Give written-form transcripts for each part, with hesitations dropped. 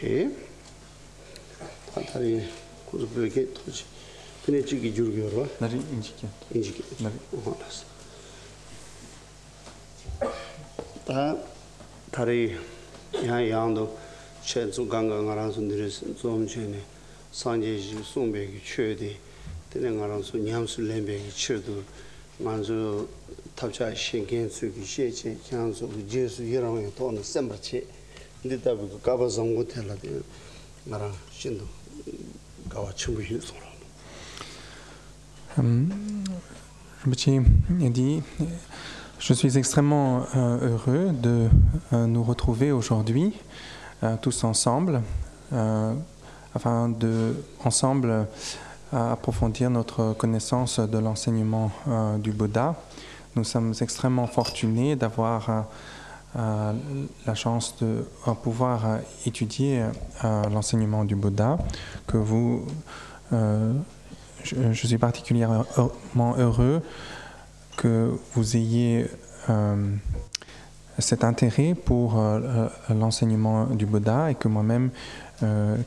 때 다리 고스베게 토지 근데 지기 줄겨라 나리 인지게 나리 알았어 다 다리 양도 최소 강강하라서 늘은 좀 전에 상제지 송백이 최대 되는 거라서 냠수 렘백이 치도 먼저 탑자 신경 쓰기 시제 향수 제수 이런 돈은 셈버치 근데 답이 가봐서 못 해라데 나랑 신도 가와 충분히 소라 dit, je suis extrêmement heureux de nous retrouver aujourd'hui, tous ensemble, afin de, ensemble, approfondir notre connaissance de l'enseignement du Bouddha. Nous sommes extrêmement fortunés d'avoir la chance de pouvoir étudier l'enseignement du Bouddha, que vous... Je suis particulièrement heureux que vous ayez cet intérêt pour l'enseignement du Bouddha et que moi-même,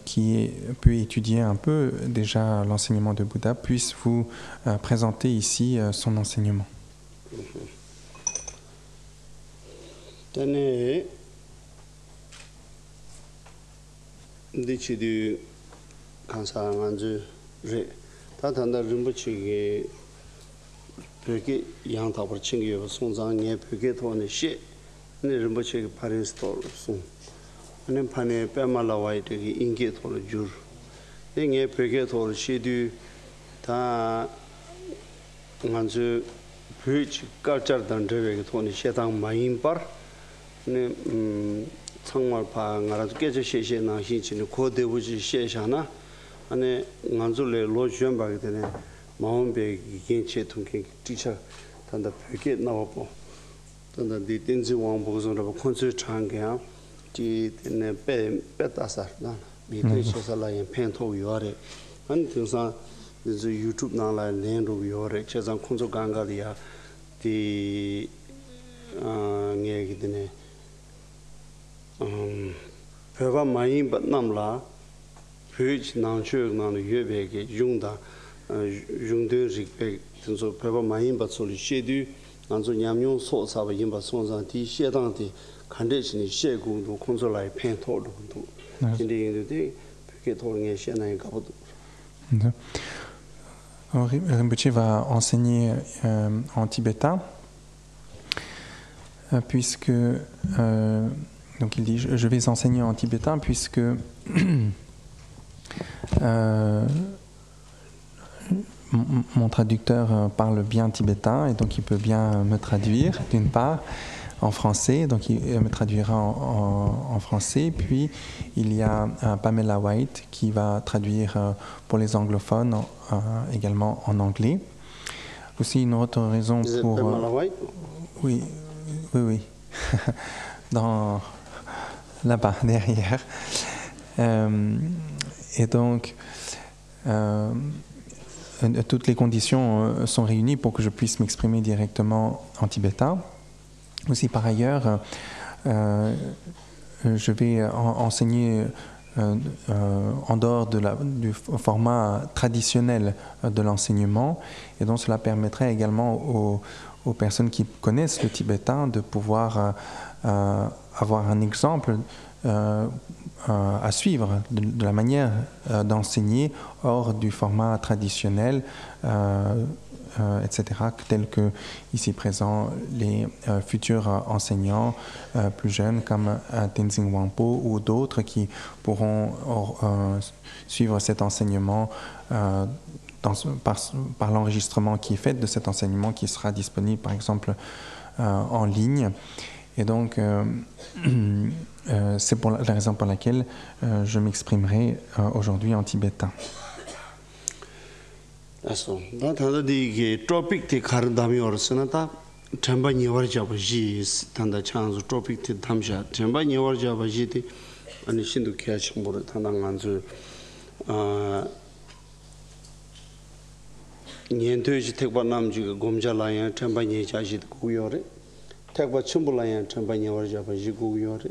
qui ai pu étudier un peu déjà l'enseignement du Bouddha, puisse vous présenter ici son enseignement. 다단다 림부치게 벽에 양답을 챙겨 송장에 벽에 돈에 시 림부치게 파리스토로 송 아니 판에 빼말라와이 되게 인게 돈을 줄 이게 벽에 돈을 시디 다 먼저 뷰치 깔짜던 저에게 돈이 세상 마인바 네 정말 방아라도 깨져 시시나 희치는 고대부지 시시하나 아니 간줄레 로주연 바게 되네 마음배 이겐체 통계 티처 단다 벽에 나와보 단다 디텐지 왕보고서로 콘서트 창게야 디네 빼다사나 미트셔살라에 펜토 요아레 한 등산 이제 유튜브 나라 렌로 요아레 제상 콘서 강가리아 디 얘기드네 배가 많이 받남라 Page Nanchug Nan Yubeke, Jungda, Jungdurzik, so Pepper Mahimba Soli Shedu, and so Yamyon Salt Saba Yimba Sons and Tea, Shedanti, condition is Shegu, to consolate pain told to in the end of the day, Picket holding a Shana and Kabadu. Rinpoche va enseigner en tibétain, puisque, donc il dit, je vais enseigner en tibétain, puisque mon traducteur parle bien tibétain et donc il peut bien me traduire d'une part en français, donc il me traduira en français. Puis il y a Pamela White qui va traduire pour les anglophones également en anglais. Aussi une autre raison pour... Pamela White? Oui. Dans là-bas derrière. Et donc, toutes les conditions sont réunies pour que je puisse m'exprimer directement en tibétain. Aussi, par ailleurs, je vais enseigner en dehors du format traditionnel de l'enseignement. Et donc, cela permettrait également aux personnes qui connaissent le tibétain de pouvoir avoir un exemple à suivre de la manière d'enseigner hors du format traditionnel, etc., tel que ici présent les futurs enseignants plus jeunes comme Tenzin Wanpo ou d'autres qui pourront suivre cet enseignement par l'enregistrement qui est fait de cet enseignement qui sera disponible par exemple en ligne. Et donc, c'est pour la raison pour laquelle je m'exprimerai aujourd'hui en tibétain. 택바 첨불라야 참바니 워자바 지구요레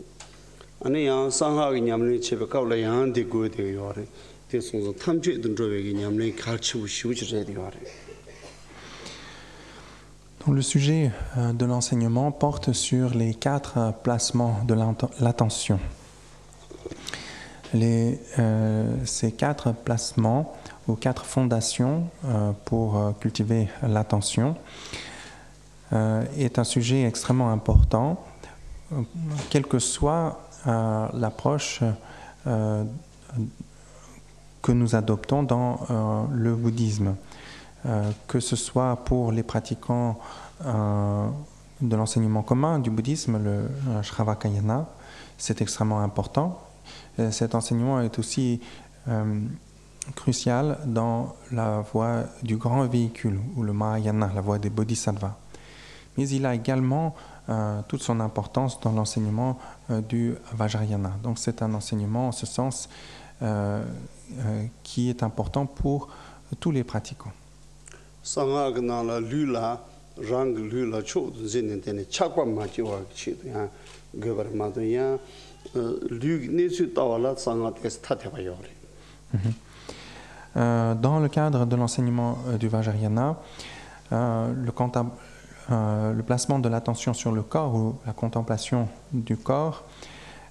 아니 양 상하게 냠리 집에 가올라 양한테 고대 요래 대송서 탐지 든저베기 냠리 가르치고 쉬우지래 요래. Donc, le sujet de l'enseignement porte sur les 4 placements de l'attention. Ces 4 placements ou 4 fondations pour cultiver l'attention est un sujet extrêmement important, quelle que soit l'approche que nous adoptons dans le bouddhisme. Que ce soit pour les pratiquants de l'enseignement commun du bouddhisme, le Shravakayana, c'est extrêmement important. Cet enseignement est aussi crucial dans la voie du grand véhicule, ou le Mahayana, la voie des bodhisattvas. Mais il a également toute son importance dans l'enseignement du Vajrayana. Donc c'est un enseignement en ce sens qui est important pour tous les pratiquants. 상하그나라 류라 랑 류라 초도 진는데 착과 맞지와 치도야 거버마도야 류 내수 따와라 상하에서 타태봐요. Dans le cadre de l'enseignement du Vajrayana, le placement de l'attention sur le corps ou la contemplation du corps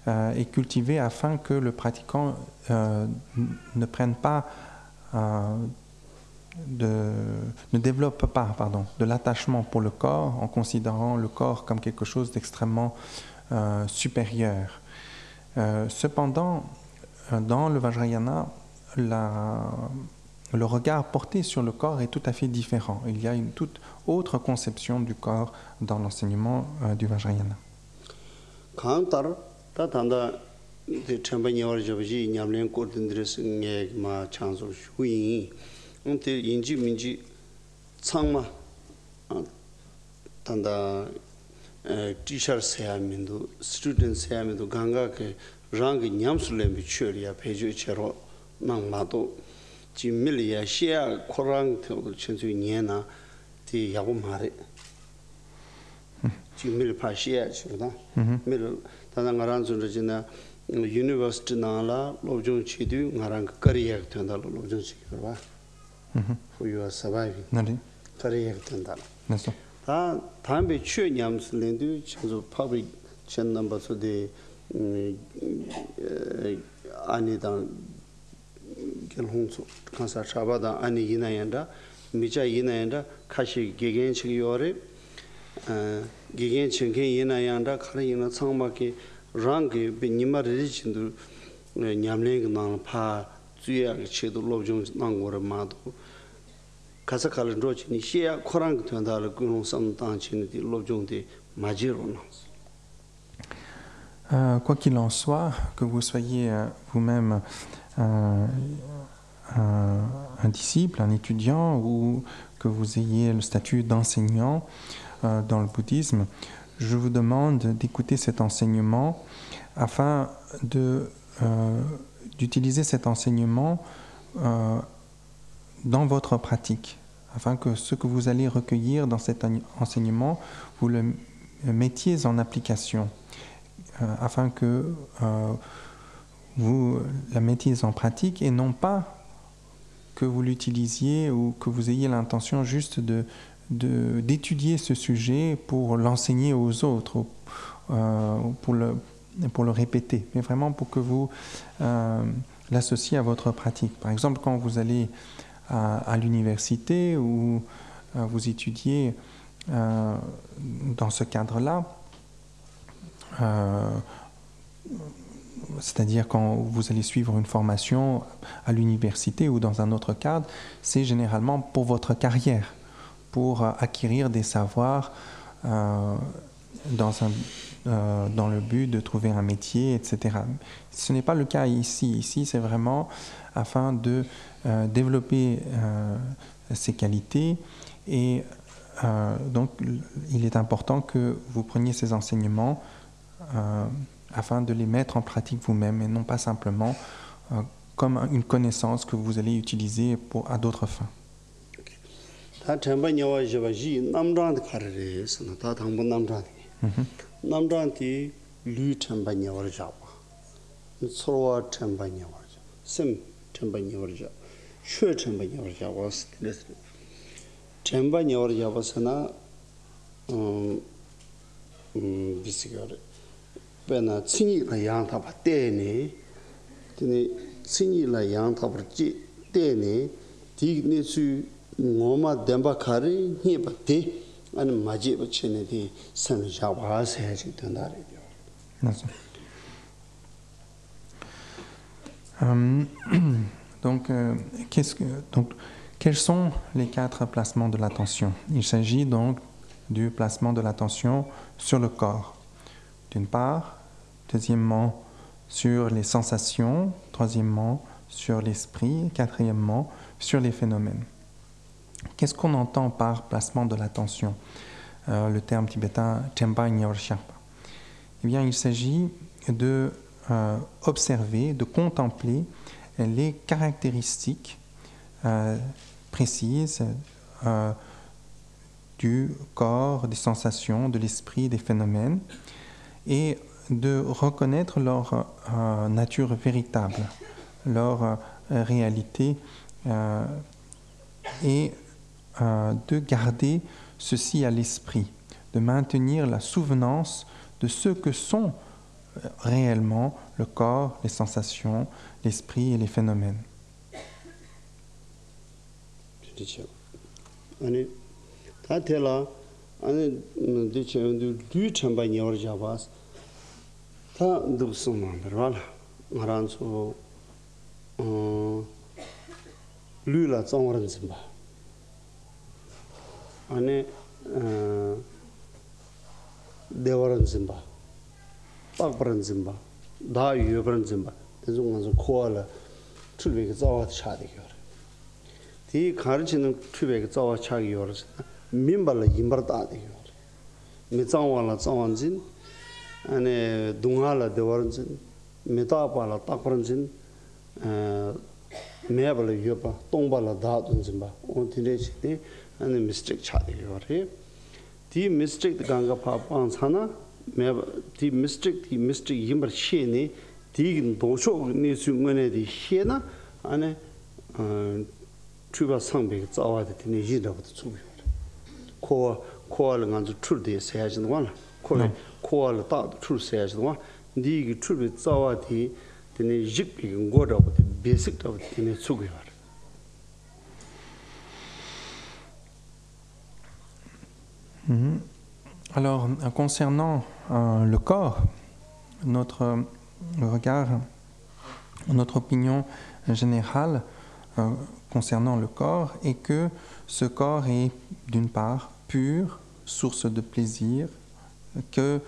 est cultivé afin que le pratiquant ne prenne pas ne développe pas de l'attachement pour le corps en considérant le corps comme quelque chose d'extrêmement supérieur. Cependant, dans le Vajrayana, le regard porté sur le corps est tout à fait différent. Il y a une toute autre conception du corps dans l'enseignement du Vajrayana. onte inji minji changma tanda teacher seyamindu student seyamindu ganga ke rang nyamsulembi chöriya peju chero nangmato jimiliya shia korang to chensu nyena ti yabu mare jimil pa shia churda mil tanda ngaran sunrajina university nala lobjong chidu ngarang kariyak tanda lobjong chikirwa for your surviving. Career tanda. Ta tambe chue nyams lendu chzo public chen number so de ani dan gelhong so kansa chaba da ani yinayanda mija yinayanda kashi gegen chi yore gegen chenge yinayanda khare yina changma ke rang ke be nimar ri chindu nyamleng na pa zuya ke chedu lobjong nangor ma do 가사칼은 로치니 시야 코랑 된다를 그런 상당치니 로종데 마지로나. Quoi qu'il en soit, que vous soyez vous-même un disciple, un étudiant, ou que vous ayez le statut d'enseignant dans le bouddhisme, je vous demande d'écouter cet enseignement afin d'utiliser cet enseignement dans votre pratique, afin que ce que vous allez recueillir dans cet enseignement, vous le mettiez en application, afin que vous la mettiez en pratique et non pas que vous l'utilisiez ou que vous ayez l'intention juste d'étudier ce sujet pour l'enseigner aux autres, pour le répéter, mais vraiment pour que vous l'associez à votre pratique. Par exemple, quand vous allez à l'université ou vous étudiez dans ce cadre-là, c'est-à-dire quand vous allez suivre une formation à l'université ou dans un autre cadre, c'est généralement pour votre carrière, pour acquérir des savoirs dans le but de trouver un métier, etc. Ce n'est pas le cas ici. Ici, c'est vraiment afin de développer ces qualités et donc il est important que vous preniez ces enseignements afin de les mettre en pratique vous-même et non pas simplement comme une connaissance que vous allez utiliser à d'autres fins. 서로와 템바냐 버죠. 심 템바냐 버죠. 쉐 템바냐 버죠. was this. 템바냐 버죠. was나 비스거래. 베나 친이라 양타 받대네. 근데 친이라 양타 버지 때네. 디네수 ngoma demba khari ni bate an maji bachene di san jawa se ji tandare donc, quels sont les 4 placements de l'attention? Il s'agit donc du placement de l'attention sur le corps, d'une part, deuxièmement sur les sensations, troisièmement sur l'esprit, quatrièmement sur les phénomènes. Qu'est-ce qu'on entend par placement de l'attention? Le terme tibétain Chenpa Nyor Sherpa. Eh bien, il s'agit de observer, de contempler les caractéristiques précises du corps, des sensations, de l'esprit, des phénomènes, et de reconnaître leur nature véritable, leur réalité, et de garder ceci à l'esprit, de maintenir la souvenance de ce que sont réellement le corps, les sensations, l'esprit et les phénomènes. ane dewaran zimba pakparan zimba da yubaran zimba tezu nganzo koala tulbe zawa chade yor di kharchinen tulbe zawa chage yor minbala yimbar da de yor mi zawala zawanjin ane dungala dewaran zin metapala takparan zin mebala yuba tongbala da dun zimba on tine and the mistake chadi yore the mistake the ganga papa sana the mistake yimbar shene the dosho ni sungane di shena ane tuba sangbe zawa de ni yida bu tsu ko la ngan zu tur de sayajin wala ko la ta tur sayajin wa di gi tur be zawa di ni jik bi ngoda bu basic da bu ni tsu yore. Alors, concernant le corps, notre regard, notre opinion générale concernant le corps est que ce corps est d'une part pur, source de plaisir, que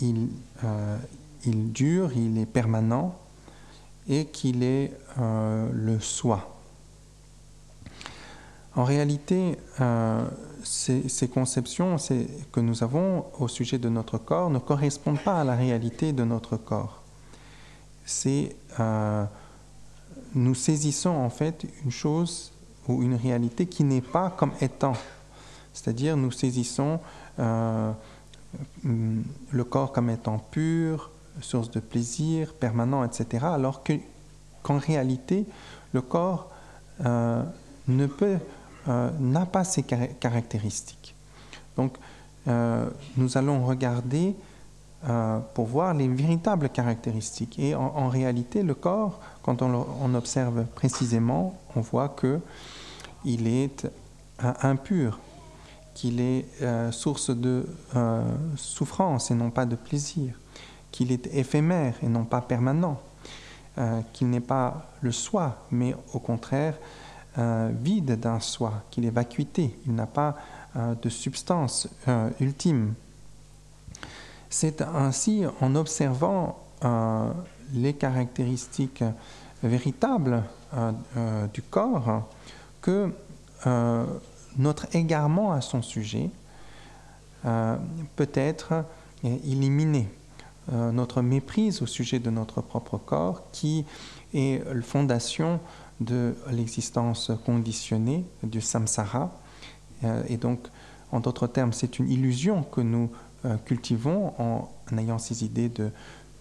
il dure, il est permanent et qu'il est le soi. En réalité, ces conceptions que nous avons au sujet de notre corps ne correspondent pas à la réalité de notre corps. Nous saisissons en fait une chose ou une réalité qui n'est pas comme étant. C'est-à-dire nous saisissons le corps comme étant pur, source de plaisir, permanent, etc. Alors qu'en réalité, le corps n'a pas ces caractéristiques. Donc, nous allons regarder pour voir les véritables caractéristiques. Et en réalité, le corps, quand on observe précisément, on voit qu'il est impur, qu'il est source de souffrance et non pas de plaisir, qu'il est éphémère et non pas permanent, qu'il n'est pas le soi, mais au contraire vide d'un soi, qu'il est vacuité, il n'a pas de substance ultime. C'est ainsi en observant les caractéristiques véritables du corps que notre égarement à son sujet peut être éliminé. Notre méprise au sujet de notre propre corps, qui est la fondation de l'existence conditionnée, du samsara. Et donc, en d'autres termes, c'est une illusion que nous cultivons en ayant ces idées de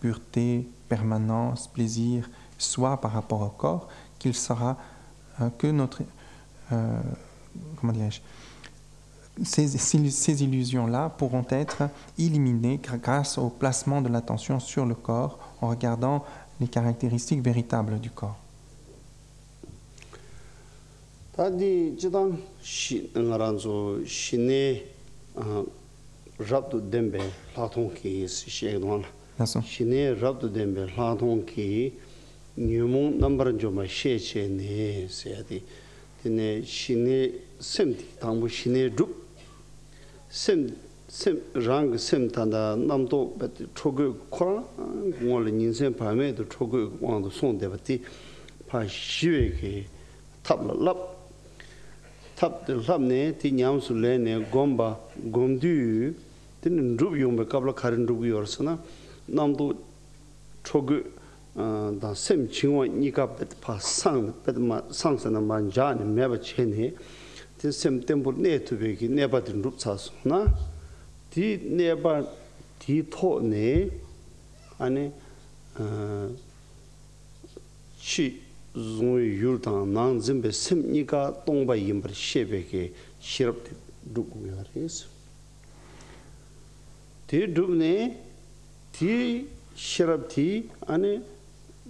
pureté, permanence, plaisir, soit par rapport au corps, qu'il sera que notre... comment dirais-je, ces illusions-là pourront être éliminées grâce au placement de l'attention sur le corps en regardant les caractéristiques véritables du corps. 다디 지단 시 응아란조 시네 rabdu dembe lathong ki shegdwan shine rabdu dembe lathong ki nyumong number jo ma she che ne se tine shine semti tangbu shine drup sem rang sem tanda namdo bet chogu khora ngol ninsen pame do chogu wang song de bati pa shiwe ki tabla lap tab de lamne ti nyam su le ne gomba gomdu tin rub yong be kabla kharin rub yorsana namdo chogu da sem chingwa ni kap bet pa sang bet ma sang sana man ja ne me ba chene tin sem tempo ne tu be ki ne ba tin rub sa so na ti ne ba ti tho ne ane chi zungui yultang nang zimbe semnika tongba yimbar shebeke shirab dugu yaris. Ti dubne ti shirab ti ane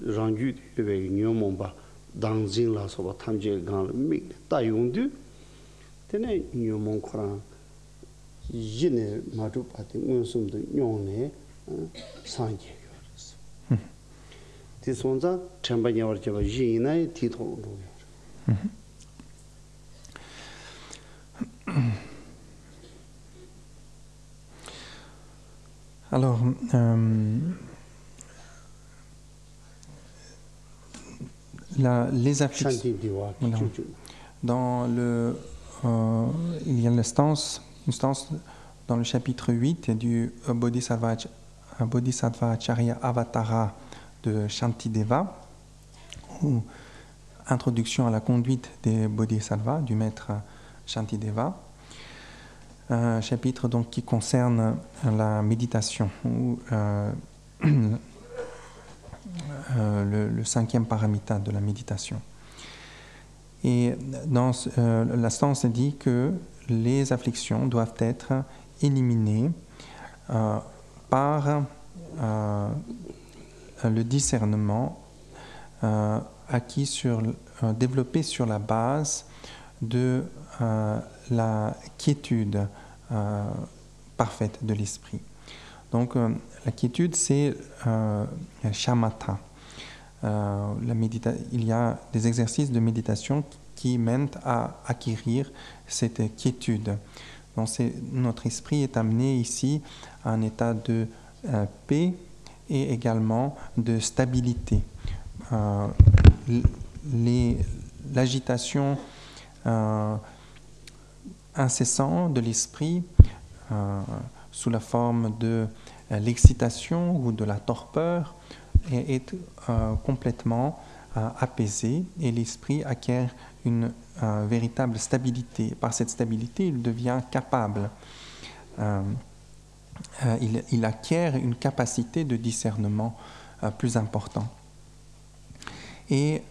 rangyu yubeke nyomomba dangzing la soba tamje gang mik ta yungdu tene nyomong korang yine madu pati ngunsumdu nyongne sanje. Alors, les afflictions. Voilà. Dans le, il y a une stance dans le chapitre 8 du Bodhisattvacharya Avatara de Shantideva, ou introduction à la conduite des Bodhisattvas du maître Shantideva, un chapitre donc qui concerne la méditation, ou le cinquième paramita de la méditation. Et dans la stance dit que les afflictions doivent être éliminées par le discernement développé sur la base de la quiétude parfaite de l'esprit. Donc la quiétude, c'est shamatha. Il y a des exercices de méditation qui mènent à acquérir cette quiétude. Donc notre esprit est amené ici à un état de paix et également de stabilité. L'agitation incessante de l'esprit sous la forme de l'excitation ou de la torpeur est complètement apaisée et l'esprit acquiert une véritable stabilité. Par cette stabilité, il devient capable. Il acquiert une capacité de discernement plus importante. Et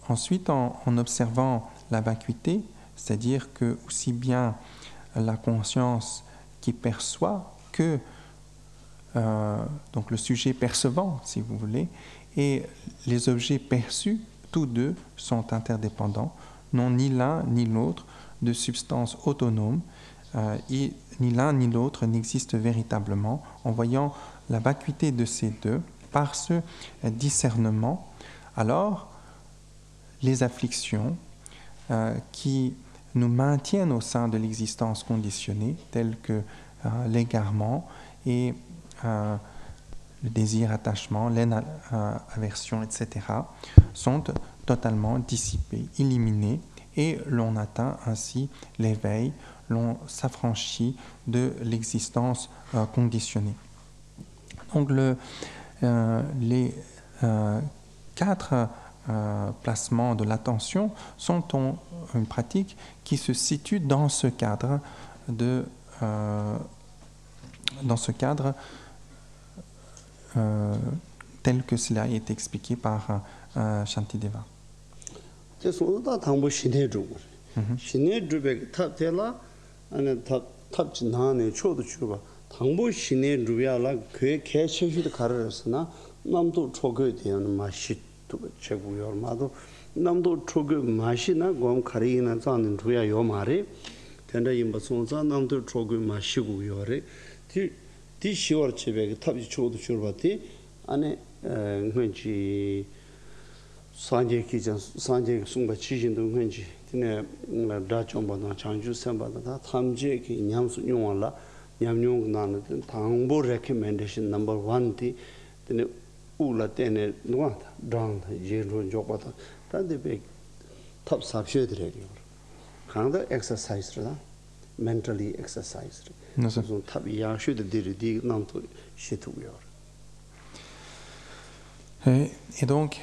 ensuite, en observant la vacuité, c'est-à-dire que aussi bien la conscience qui perçoit que donc le sujet percevant, si vous voulez, et les objets perçus, tous deux sont interdépendants, n'ont ni l'un ni l'autre de substance autonome, et ni l'un ni l'autre n'existe véritablement. En voyant la vacuité de ces deux, par ce discernement, alors les afflictions qui nous maintiennent au sein de l'existence conditionnée, telles que l'égarement et le désir, attachement, l'aversion, etc., sont totalement dissipés, éliminés, et l'on atteint ainsi l'éveil, l'on s'affranchit de l'existence conditionnée. Donc les 4 placements de l'attention sont une pratique qui se situe dans ce cadre tel que cela est expliqué par Shantideva. 소다 당보 신해주 신해주백 탑텔라 안에 탑지 나네 초도 주바 당보 신해주야라 그 개체시도 가르었으나 남도 초거에 대한 맛이 또 제구요 마도 남도 초거 맛이나 곰 가리나 자는 주야 요 말이 된다 임바 손자 남도 초거 맛이고요래 디 시월 집에 탑지 초도 주바티 안에 뭔지 산제 기전 산제 송바 지진도 뭔지 드네 다좀바나 장주 선바다 탐제 기 냠수 용war라 냠용 나는 당보 레코멘데이션 넘버 1티 드네 우라 때네 누가다 당 예로 조바다 단데베 탑 삽셔드려요 강다 엑서사이즈라 mentally exercise 그래서 탑 야슈드 디디 남도 시투요. Et donc,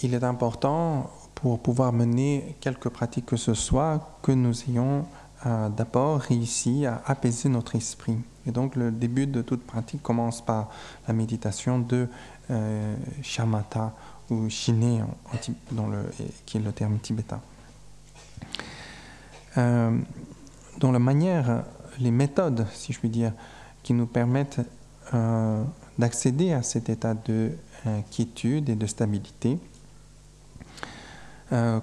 il est important, pour pouvoir mener quelque pratique que ce soit, que nous ayons d'abord réussi à apaiser notre esprit. Et donc, le début de toute pratique commence par la méditation de shamatha ou shiné, qui est le terme tibétain. Dont la manière, les méthodes, si je puis dire, qui nous permettent d'accéder à cet état de quiétude et de stabilité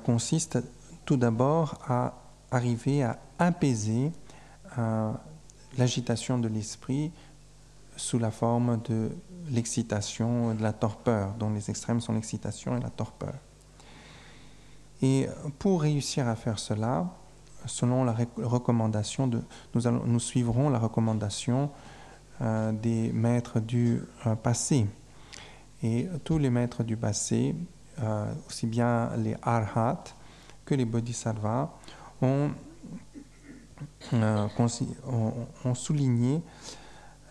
consiste tout d'abord à arriver à apaiser l'agitation de l'esprit sous la forme de l'excitation et de la torpeur, dont les extrêmes sont l'excitation et la torpeur. Et pour réussir à faire cela, selon la recommandation nous suivrons la recommandation des maîtres du passé. Et tous les maîtres du passé, aussi bien les arhats que les bodhisattvas, ont souligné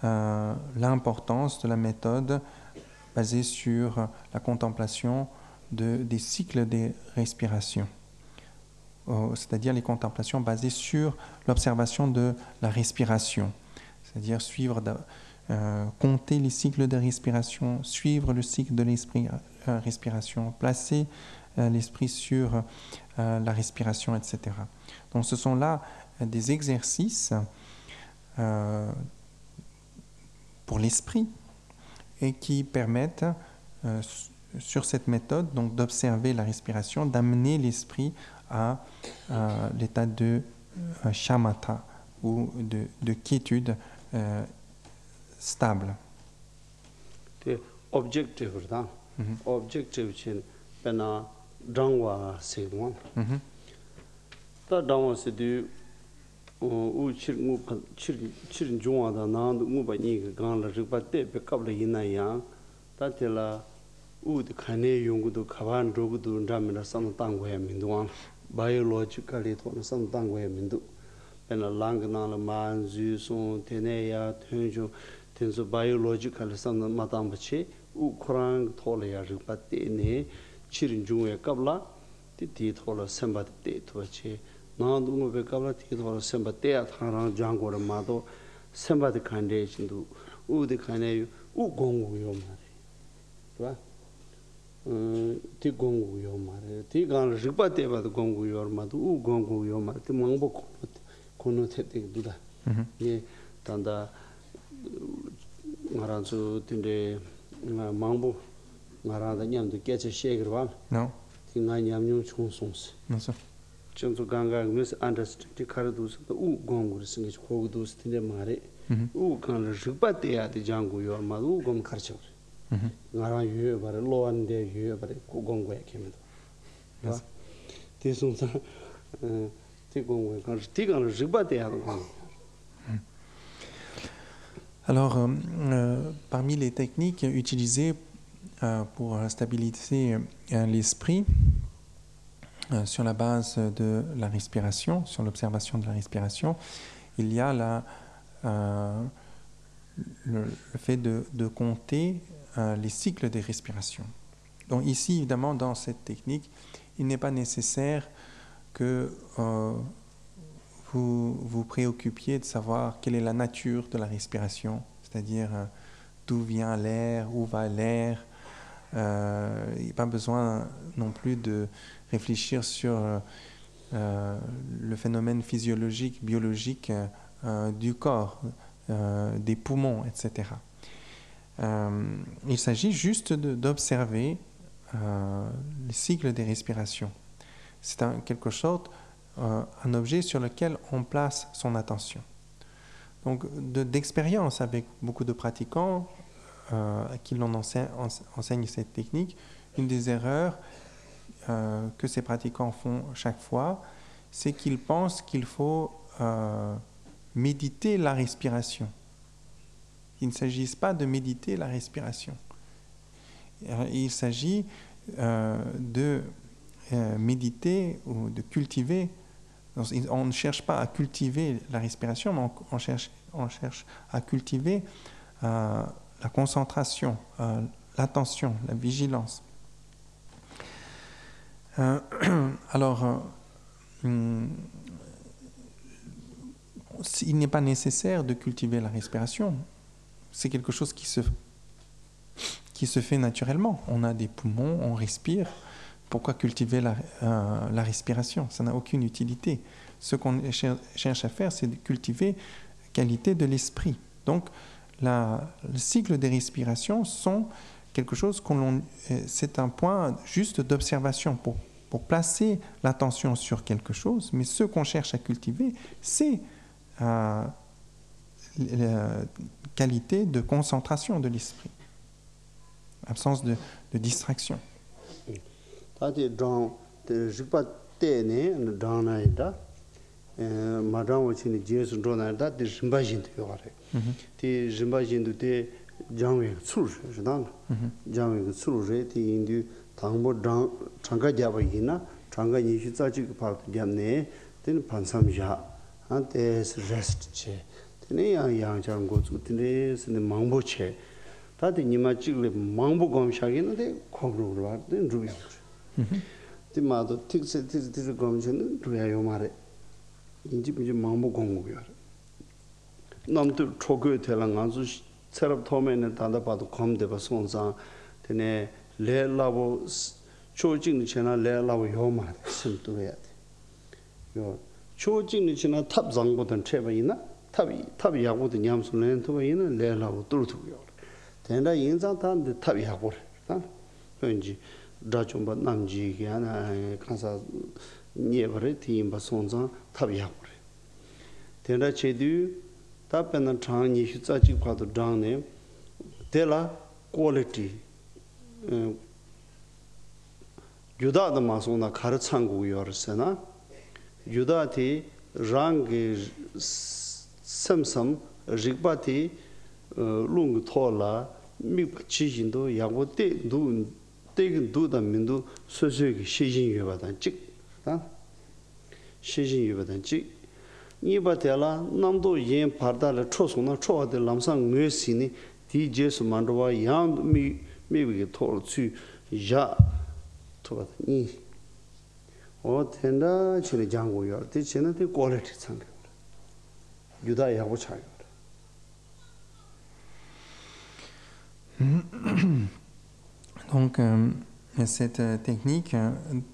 l'importance de la méthode basée sur la contemplation des cycles des respirations, c'est-à-dire les contemplations basées sur l'observation de la respiration, c'est-à-dire compter les cycles de respiration, suivre le cycle de respiration, placer l'esprit sur la respiration, etc. Donc ce sont là des exercices pour l'esprit et qui permettent, sur cette méthode, donc d'observer la respiration, d'amener l'esprit à l'état de shamatha ou de quiétude stable. Objective, objective chin pena dangwa segwan. Ta dangwa se du u chir jungwa da na mu ba ni ga la ri ba te pe kap la yin ya ta te la u de khane yung du khawan ro du ndam na sam tang we min du biologically to na sam tang we min du pena lang na la man zu so te ne ya thön ju tenso biological sam ma tang ba che u khurang thole ya ri ba te ne chirin jungwe kap la ti thola sem ba te to che na du mo be kap la ti thola sem ba te ya thang jang go ma do sem ba de khande chin du u de khane u gong gu yo ma ba ti gong gu yo ma ti gan ri ba te ba gong gu yo ma du u gong gu yo ma ti mang bo ko no te du da ye tanda ngaran su tinde 망보 말하다 냠도 깨쳐 쉐그와 No. tinga nyamnyo chung songs No, sir. chungso ganga mis understand karadus u gongur singi khogdus tinde mare u kan rikpa te ya de jangu yo ma u gom kharcho ngara yu bare lo ande yu bare ku gongwe kemedo ba te sonsa te gongwe kan ti kan rikpa te ya Alors, parmi les techniques utilisées pour stabiliser l'esprit sur la base de la respiration, sur l'observation de la respiration, il y a le fait de compter les cycles des respirations. Donc ici, évidemment, dans cette technique, il n'est pas nécessaire que vous vous préoccupiez de savoir quelle est la nature de la respiration, c'est-à-dire d'où vient l'air, où va l'air. Il n'y a pas besoin non plus de réfléchir sur le phénomène physiologique, biologique du corps, des poumons, etc. Il s'agit juste d'observer le cycle des respirations. C'est quelque chose, un objet sur lequel on place son attention. Donc, d'expérience avec beaucoup de pratiquants qui l'on enseigne cette technique, une des erreurs que ces pratiquants font chaque fois, c'est qu'ils pensent qu'il faut méditer la respiration. Il ne s'agit pas de méditer la respiration. Il s'agit de méditer ou de cultiver. On ne cherche pas à cultiver la respiration, mais on cherche à cultiver la concentration, l'attention, la vigilance. Alors, il n'est pas nécessaire de cultiver la respiration. C'est quelque chose qui se fait naturellement. On a des poumons, on respire. Pourquoi cultiver la respiration? Ça n'a aucune utilité. Ce qu'on cherche à faire, c'est de cultiver la qualité de l'esprit. Donc, le cycle des respirations sont quelque chose c'est un point juste d'observation pour placer l'attention sur quelque chose, mais ce qu'on cherche à cultiver, c'est la qualité de concentration de l'esprit, absence de distraction. 남들 초교에 대랑한수 세럽 토면에 단다봐도 검대바 손상 되네 레라보 초징이 지나 레라보 요마 심도해야 돼. 요 초징이 지나 탑장보던 tre바이나 탑이 야고도 냠술렌 토바이나 레라보 뚫두고요. 된다 인상탄데 탑이 야고래. 현지 라좀바 남지게 하나 간사 예버레 팀바 손상 탑이 야고래. 된다 제두 तापन ठान ये चाची खातो डाने तेला क्वालिटी युदा द मासोना खार छांगु योरसेना युदा थी रंग समसम रिगबाती लुंग थोला मिप चिजिंदो यागोते दु द मिंदो सोसोगी शिजिन योबादान चिक ता शिजिन योबादान चिक 니바텔라 남도 예 파르다를 초소나 초와데 람상 뇌시니 디제스 만도와 양 미비게 토르츠 야 토바니 오 텐다 치리 장고요 디체나데 퀄리티 상게 유다 야고 차요 Donc cette technique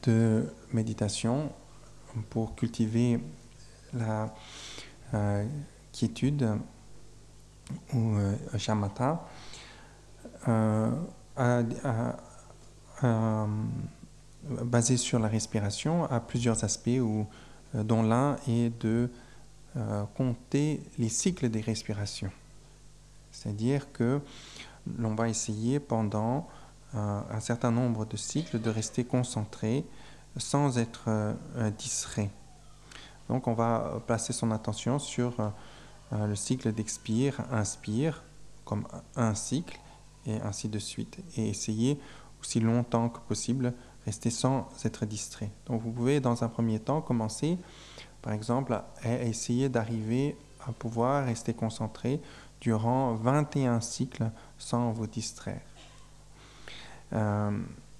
de méditation pour cultiver la quiétude ou shamatha basée sur la respiration a plusieurs aspects dont l'un est de compter les cycles des respirations. C'est-à-dire que l'on va essayer pendant un certain nombre de cycles de rester concentré sans être distrait. Donc on va placer son attention sur le cycle d'expire, inspire, comme un cycle, et ainsi de suite. Et essayer aussi longtemps que possible, rester sans être distrait. Donc vous pouvez dans un premier temps commencer, par exemple, à essayer d'arriver à pouvoir rester concentré durant 21 cycles sans vous distraire.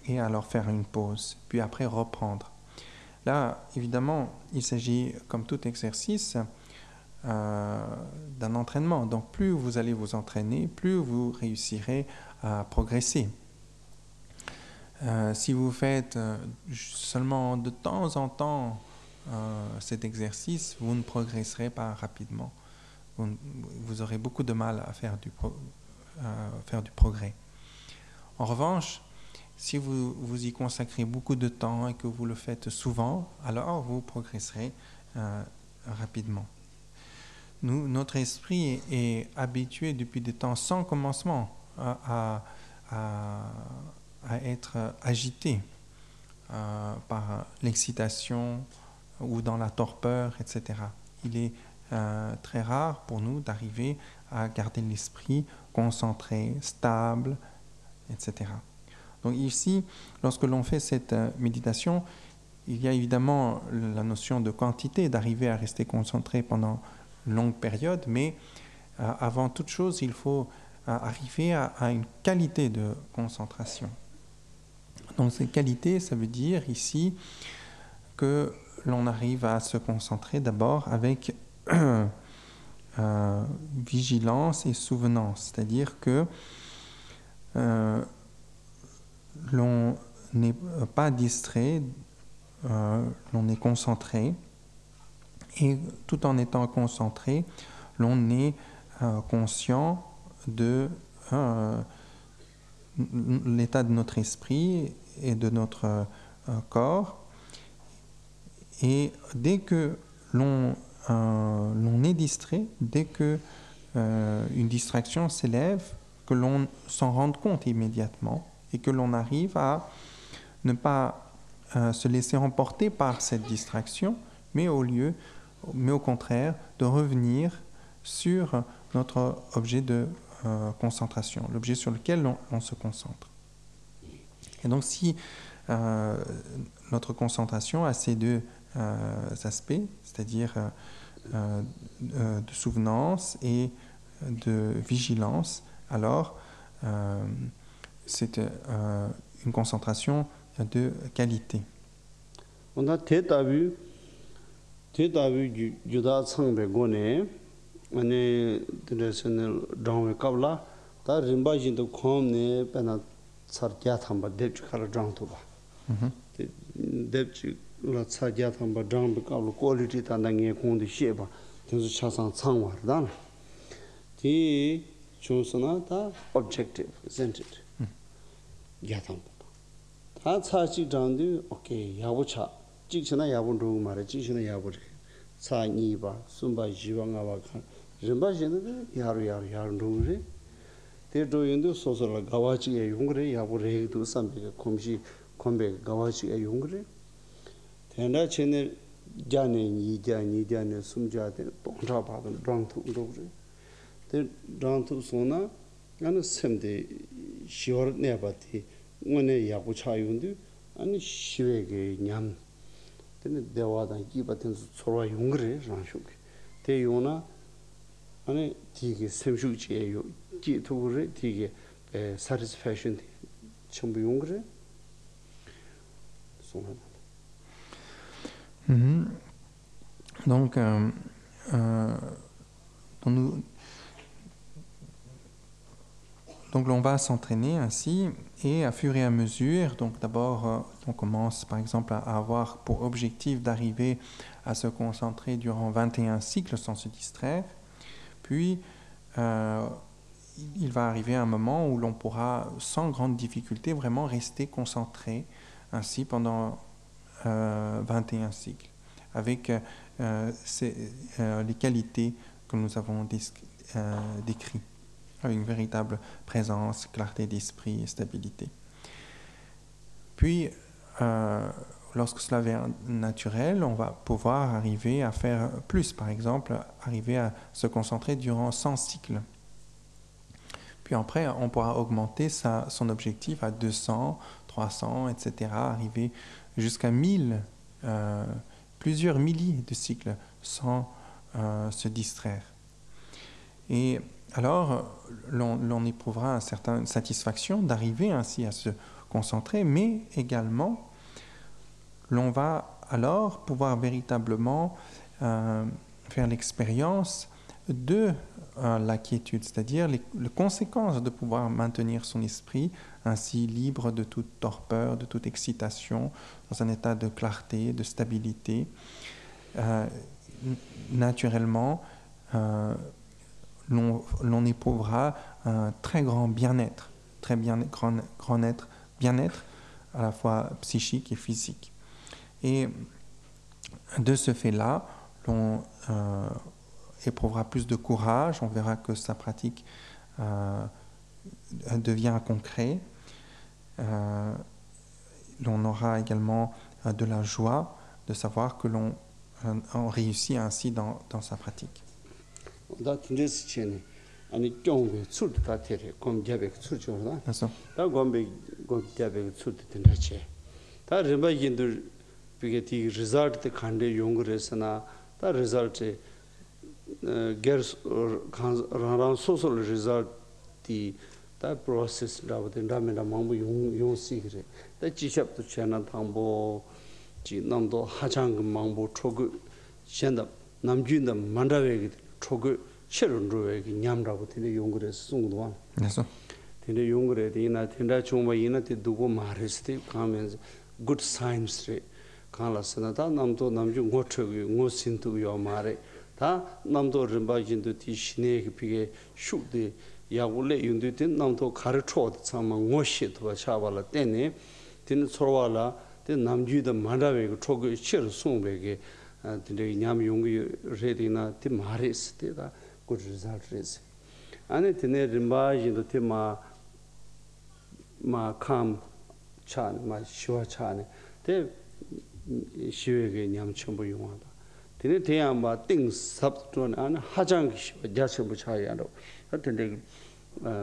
Et alors faire une pause, puis après reprendre. Là, évidemment, il s'agit, comme tout exercice, d'un entraînement. Donc plus vous allez vous entraîner, plus vous réussirez à progresser. Si vous faites seulement de temps en temps cet exercice, vous ne progresserez pas rapidement. Vous aurez beaucoup de mal à faire du progrès. En revanche, si vous y consacrez beaucoup de temps et que vous le faites souvent, alors vous progresserez rapidement. Notre esprit est habitué depuis des temps sans commencement à être agité par l'excitation ou dans la torpeur, etc. Il est très rare pour nous d'arriver à garder l'esprit concentré, stable, etc. Donc ici, lorsque l'on fait cette méditation, il y a évidemment la notion de quantité, d'arriver à rester concentré pendant une longue période, mais avant toute chose, il faut arriver à une qualité de concentration. Donc cette qualité, ça veut dire ici que l'on arrive à se concentrer d'abord avec vigilance et souvenance, c'est-à-dire que l'on n'est pas distrait, l'on est concentré, et tout en étant concentré, l'on est conscient de l'état de notre esprit et de notre corps. Et dès que l'on est distrait, dès que une distraction s'élève, que l'on s'en rende compte immédiatement et que l'on arrive à ne pas se laisser emporter par cette distraction, mais au contraire, de revenir sur notre objet de concentration, l'objet sur lequel on se concentre. Et donc, si notre concentration a ces deux aspects, c'est-à-dire de souvenance et de vigilance, alors c'est une concentration de qualité. On a tetabu juda sangbe gone ane traditional drawing kabla ta rimba jin to khom ne pena sar kya thamba deb kala drawing to ba deb la sa kya thamba drawing be kabla quality ta na nge khon de she ba tenzu chasang chang war dan ti chosana ta objective isn't it kya thamba ta cha chi drawing de okay yabu cha 직선에 야본도 말에 직선에 야보래 사니바 숨바 지방아바 림바제는 야루야루야루르 대도연도 소소라 가와지에 용그래 야보래도 삼비가 콤시 콤베 가와지에 용그래 대나 체네 자네 니자네 숨자데 동자 받은 랑투 그래 대 랑투 소나 나는 셈데 시월 내바티 오늘 야고 차윤데 아니 시외게 냠 대화단 기바튼 서로 용그래 ranshuk te yona ane tige semshuk che yo ki togure tige satisfaction chombu 용그래 Donc l'on va s'entraîner ainsi et à fur et à mesure, donc d'abord on commence par exemple à avoir pour objectif d'arriver à se concentrer durant 21 cycles sans se distraire, puis il va arriver un moment où l'on pourra sans grande difficulté vraiment rester concentré ainsi pendant 21 cycles avec les qualités que nous avons décrites. Une véritable présence, clarté d'esprit et stabilité. Puis, lorsque cela devient naturel, on va pouvoir arriver à faire plus, par exemple, arriver à se concentrer durant 100 cycles. Puis après, on pourra augmenter son objectif à 200, 300, etc., arriver jusqu'à 1000, plusieurs milliers de cycles sans se distraire. Et alors, l'on éprouvera une certaine satisfaction d'arriver ainsi à se concentrer, mais également, l'on va alors pouvoir véritablement faire faire l'expérience de la quiétude, c'est-à-dire les conséquences de pouvoir maintenir son esprit ainsi libre de toute torpeur, de toute excitation, dans un état de clarté, de stabilité. Naturellement, l'on éprouvera un très grand bien-être, bien-être à la fois psychique et physique. Et de ce fait-là, l'on éprouvera plus de courage, on verra que sa pratique devient concret. L'on aura également de la joie de savoir que l'on réussit ainsi dans sa pratique. 다 프로세스라고 된 라면라 망부 용식이래. 다 지샵도 채나 당보 지 남도 하장 망부 초그 현다 남주인다 만다웨기 초그 셔런로웨기 냠라고 되는 용거에서 송도와. 그래서 되는 용거에 되나 된다 정말 이나테 두고 말했을 가면서 good science 칼라스나다 남도 남주 고쳐기 고신도 요 말에 다 남도 림바진도 티시네 비게 슈데 야골레 윤드든 남도 가르쳐 참마 고시도 차발라 때네 든 소와라 든 남주의 만다웨 초그 셔 송베게 든데 냠 용기 레디나 티 마레스 때다 good result is 아니 드네 림바진도 티마 마캄 찬 마시와 찬에 데 시외게 냠 첨부 용하다 드네 대야마 띵삽돈 안 하장 자체부 차이야로 하여튼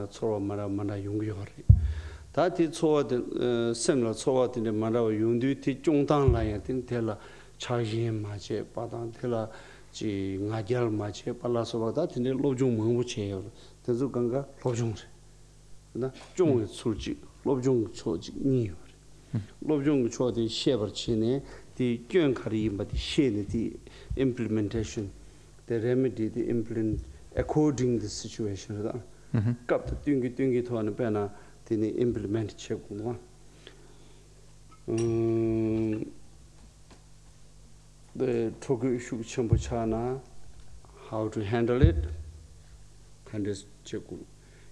서로 말아 용기하리 다티 소와든 semla 소와든 말아 용두티 종당라야 된 텔라 차진 마제 바단 텔라 지 ngajar 마제 발라서보다 드네 로중 멍부체요 대주 강가 로중세 나 종의 술지 로중 초지 니요 로중 초디 셰버치네 디 견카리 임바디 셰네 디 implementation the remedy the implement according the situation da kap tinggi thon pena tini implement chekuma the togu shu chambu chana how to handle it kandes cheku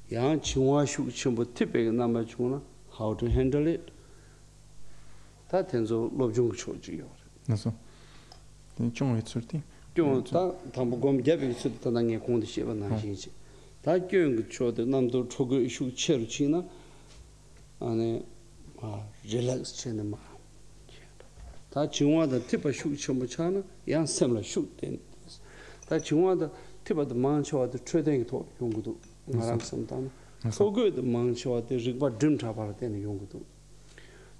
yang chingwa shu chambu tipe nama chuna how to handle it ta tenzo lobjung choji yo 그래서 좀 있을때 다 담보검 개비 있을 때 당에 공도 씹어 나시지 다 교육 초도 남도 초고 슈 체르 치나 안에 릴렉스 체는 다 중화다 티파 슈 첨부 차나 양 셈라 슈된 다 중화다 티바도 만초와도 트레이딩 도 용구도 나랑 섬단 소고도 만초와도 리바 dim 잡아라 되는 용구도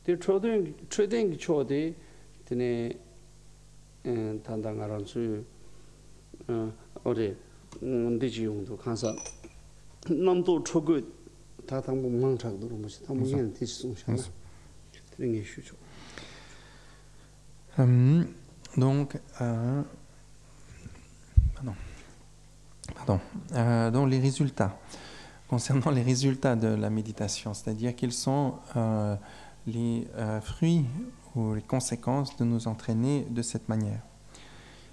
데 트레이딩 초데 되네 단단하란수 어디 디지용도 가서 남도 초고 다 당부 망착도 뭐지 당부는 디지송샤나 되는 게 쉬죠. Donc donc les résultats concernant les résultats de la méditation, c'est-à-dire quels sont les fruits ou les conséquences de nous entraîner de cette manière.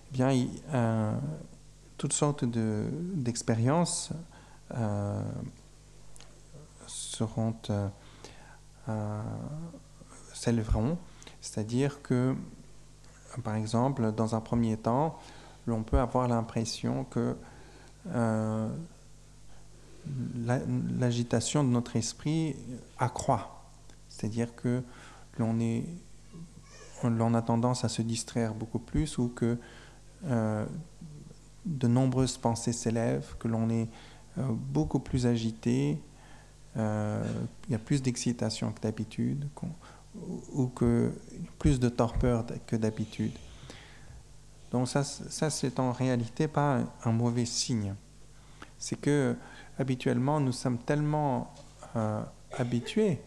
Eh bien, toutes sortes d'expériences s'élèveront, c'est-à-dire que, par exemple, dans un premier temps, l'on peut avoir l'impression que l'agitation de notre esprit accroît, c'est-à-dire que l'on a tendance à se distraire beaucoup plus ou que de nombreuses pensées s'élèvent, que l'on est beaucoup plus agité, il y a plus d'excitation que d'habitude, ou que plus de torpeur que d'habitude. Donc ça c'est en réalité pas un mauvais signe. C'est que habituellement nous sommes tellement habitués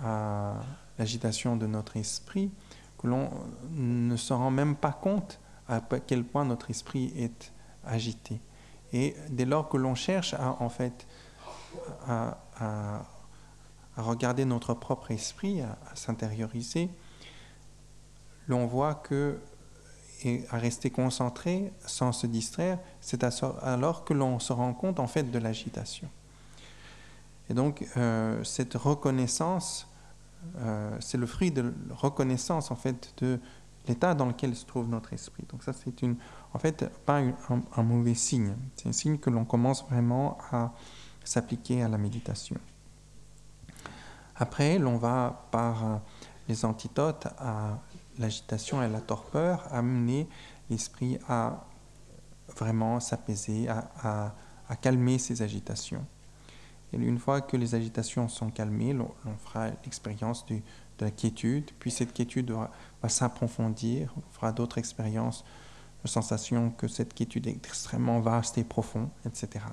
à l'agitation de notre esprit que l'on ne se rend même pas compte à quel point notre esprit est agité. Et dès lors que l'on cherche en fait, à regarder notre propre esprit, à s'intérioriser, l'on voit que, et à rester concentré sans se distraire, c'est alors que l'on se rend compte en fait de l'agitation. Et donc cette reconnaissance, c'est le fruit de la reconnaissance en fait de l'état dans lequel se trouve notre esprit. Donc ça c'est en fait pas un mauvais signe, c'est un signe que l'on commence vraiment à s'appliquer à la méditation. Après, l'on va par les antidotes à l'agitation et à la torpeur amener l'esprit à vraiment s'apaiser, à calmer ses agitations. Et une fois que les agitations sont calmées, l'on fera l'expérience de la quiétude, puis cette quiétude va s'approfondir, on fera d'autres expériences de sensation que cette quiétude est extrêmement vaste et profonde, etc.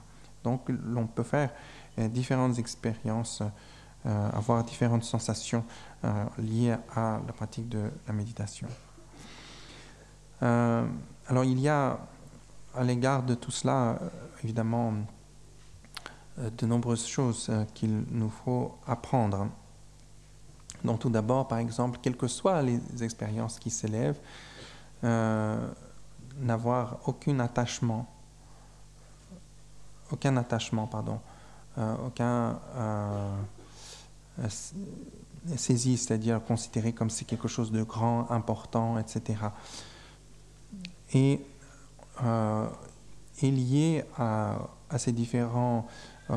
Donc l'on peut faire différentes expériences, avoir différentes sensations liées à la pratique de la méditation. Alors il y a à l'égard de tout cela, évidemment, de nombreuses choses qu'il nous faut apprendre. Donc tout d'abord, par exemple, quelles que soient les expériences qui s'élèvent, n'avoir aucun attachement, aucun saisie, c'est-à-dire considérer comme c'est quelque chose de grand, important, etc. Et est lié à ces différents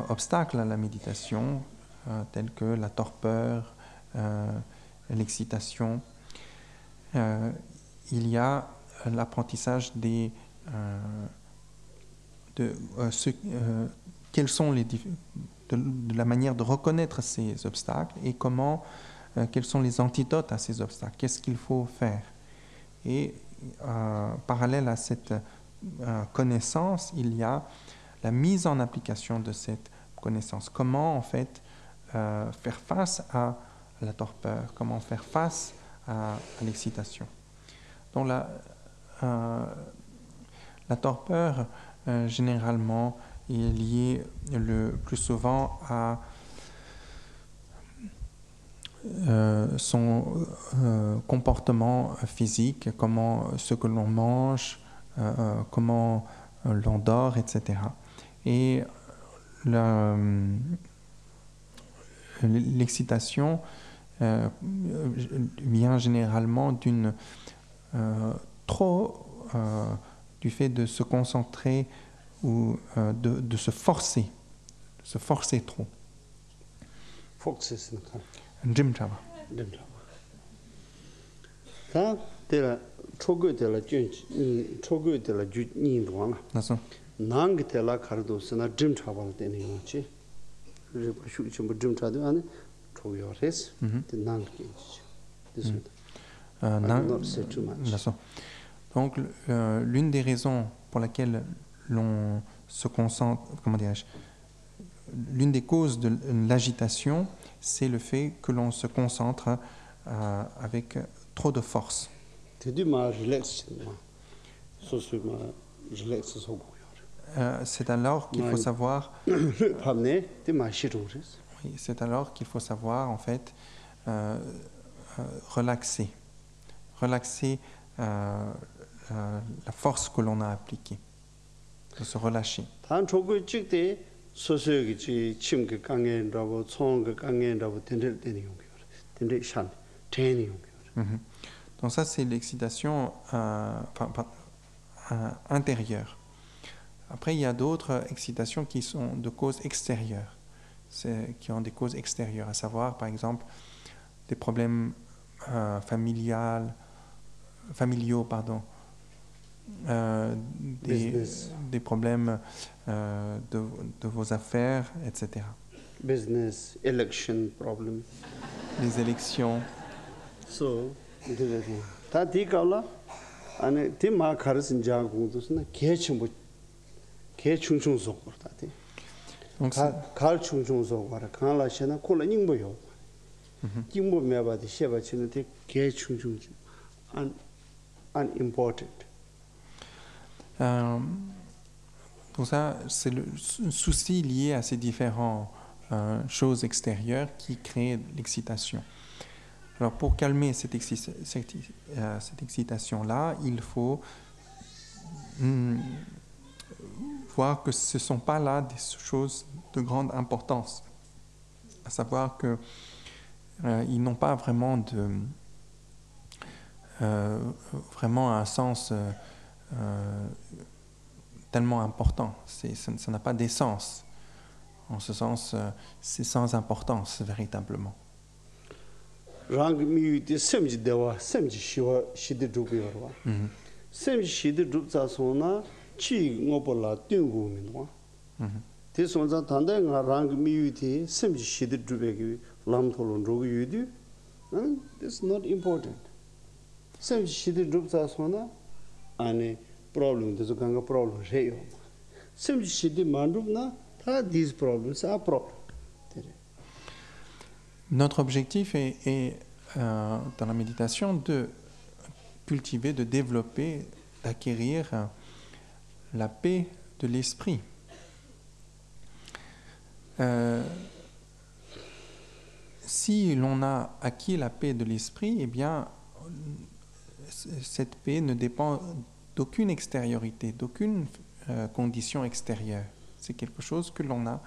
obstacles à la méditation, tels que la torpeur, l'excitation. Il y a l'apprentissage quelles sont de la manière de reconnaître ces obstacles et quels sont les antidotes à ces obstacles, qu'est-ce qu'il faut faire. Et parallèle à cette connaissance, il y a la mise en application de cette connaissance. Comment en fait faire face à la torpeur, comment faire face à l'excitation. Donc la torpeur généralement est liée le plus souvent à son comportement physique, ce que l'on mange, comment l'on dort, etc. Et l'excitation vient généralement du fait de se concentrer ou de se forcer trop. Jimchava. Ça, c'est la chogu de la chogu de la juin. Nang de la cardo, c'est la Jimchava de Nichi. Je suis Jimchava, Choyores, the Nang. Donc, l'une des raisons pour laquelle l'on se concentre, l'une des causes de l'agitation, c'est le fait que l'on se concentre avec trop de force. C'est alors qu'il faut savoir. C'est alors qu'il faut savoir en fait relaxer la force que l'on a appliquée, de se relâcher. Donc ça c'est l'excitation intérieure. Après il y a d'autres excitations qui sont de cause extérieure, qui ont des causes extérieures, à savoir par exemple des problèmes familiaux, des problèmes de vos affaires, etc. Business, election problem. Les élections. So, ta dikala, ane ti ma karasin jagu dosna kechumbu kechungchung sokor tati. Donc kal chungchung sokor kanla shena kola ningbo yo. Ningbo meba de sheba china te kechungchung unimportant. Pour ça, c'est le souci lié à ces différentes choses extérieures qui créent l'excitation. Alors pour calmer cette excitation-là, il faut voir que ce ne sont pas là des choses de grande importance. À savoir qu'ils n'ont pas vraiment vraiment un sens tellement important. Ça n'a pas d'essence. En ce sens, c'est sans importance véritablement. Rang mi de semji dewa semji shiwa shide drubi yorwa. Semji shide drub za sona chi ngobola tyungu minwa. Te sonza tanda nga rang mi de semji shide drubi gi lam tholon drogu yudu. This is not important. Semji shide drub za sona ane problem de ganga problem reyo. Semji shide mandrub na these problems are problems. Notre objectif est dans la méditation de cultiver, de développer, d'acquérir la paix de l'esprit. Si l'on a acquis la paix de l'esprit, eh bien, cette paix ne dépend d'aucune extériorité, d'aucune condition extérieure. C'est quelque chose que l'on a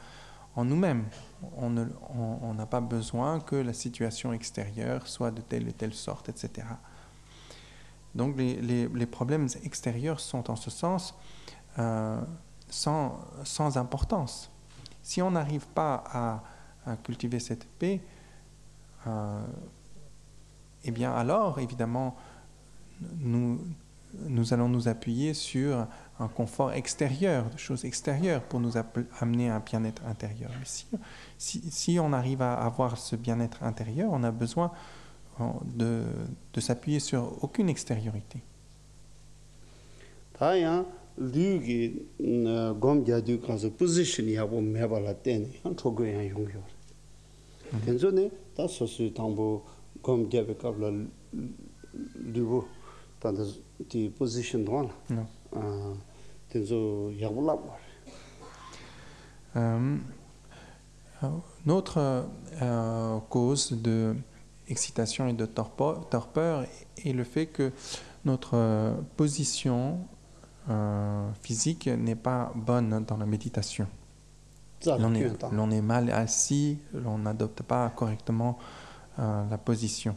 en nous-mêmes. On n'a pas besoin que la situation extérieure soit de telle et telle sorte, etc. Donc les problèmes extérieurs sont en ce sens sans importance. Si on n'arrive pas à cultiver cette paix, eh bien alors, évidemment, nous allons nous appuyer sur un confort extérieur, des choses extérieures pour nous amener à un bien-être intérieur. Mais si on arrive à avoir ce bien-être intérieur, on a besoin de s'appuyer sur aucune extériorité. Notre cause de excitation et de torpeur est le fait que notre position physique n'est pas bonne dans la méditation. L'on est mal assis, l'on n'adopte pas correctement la position.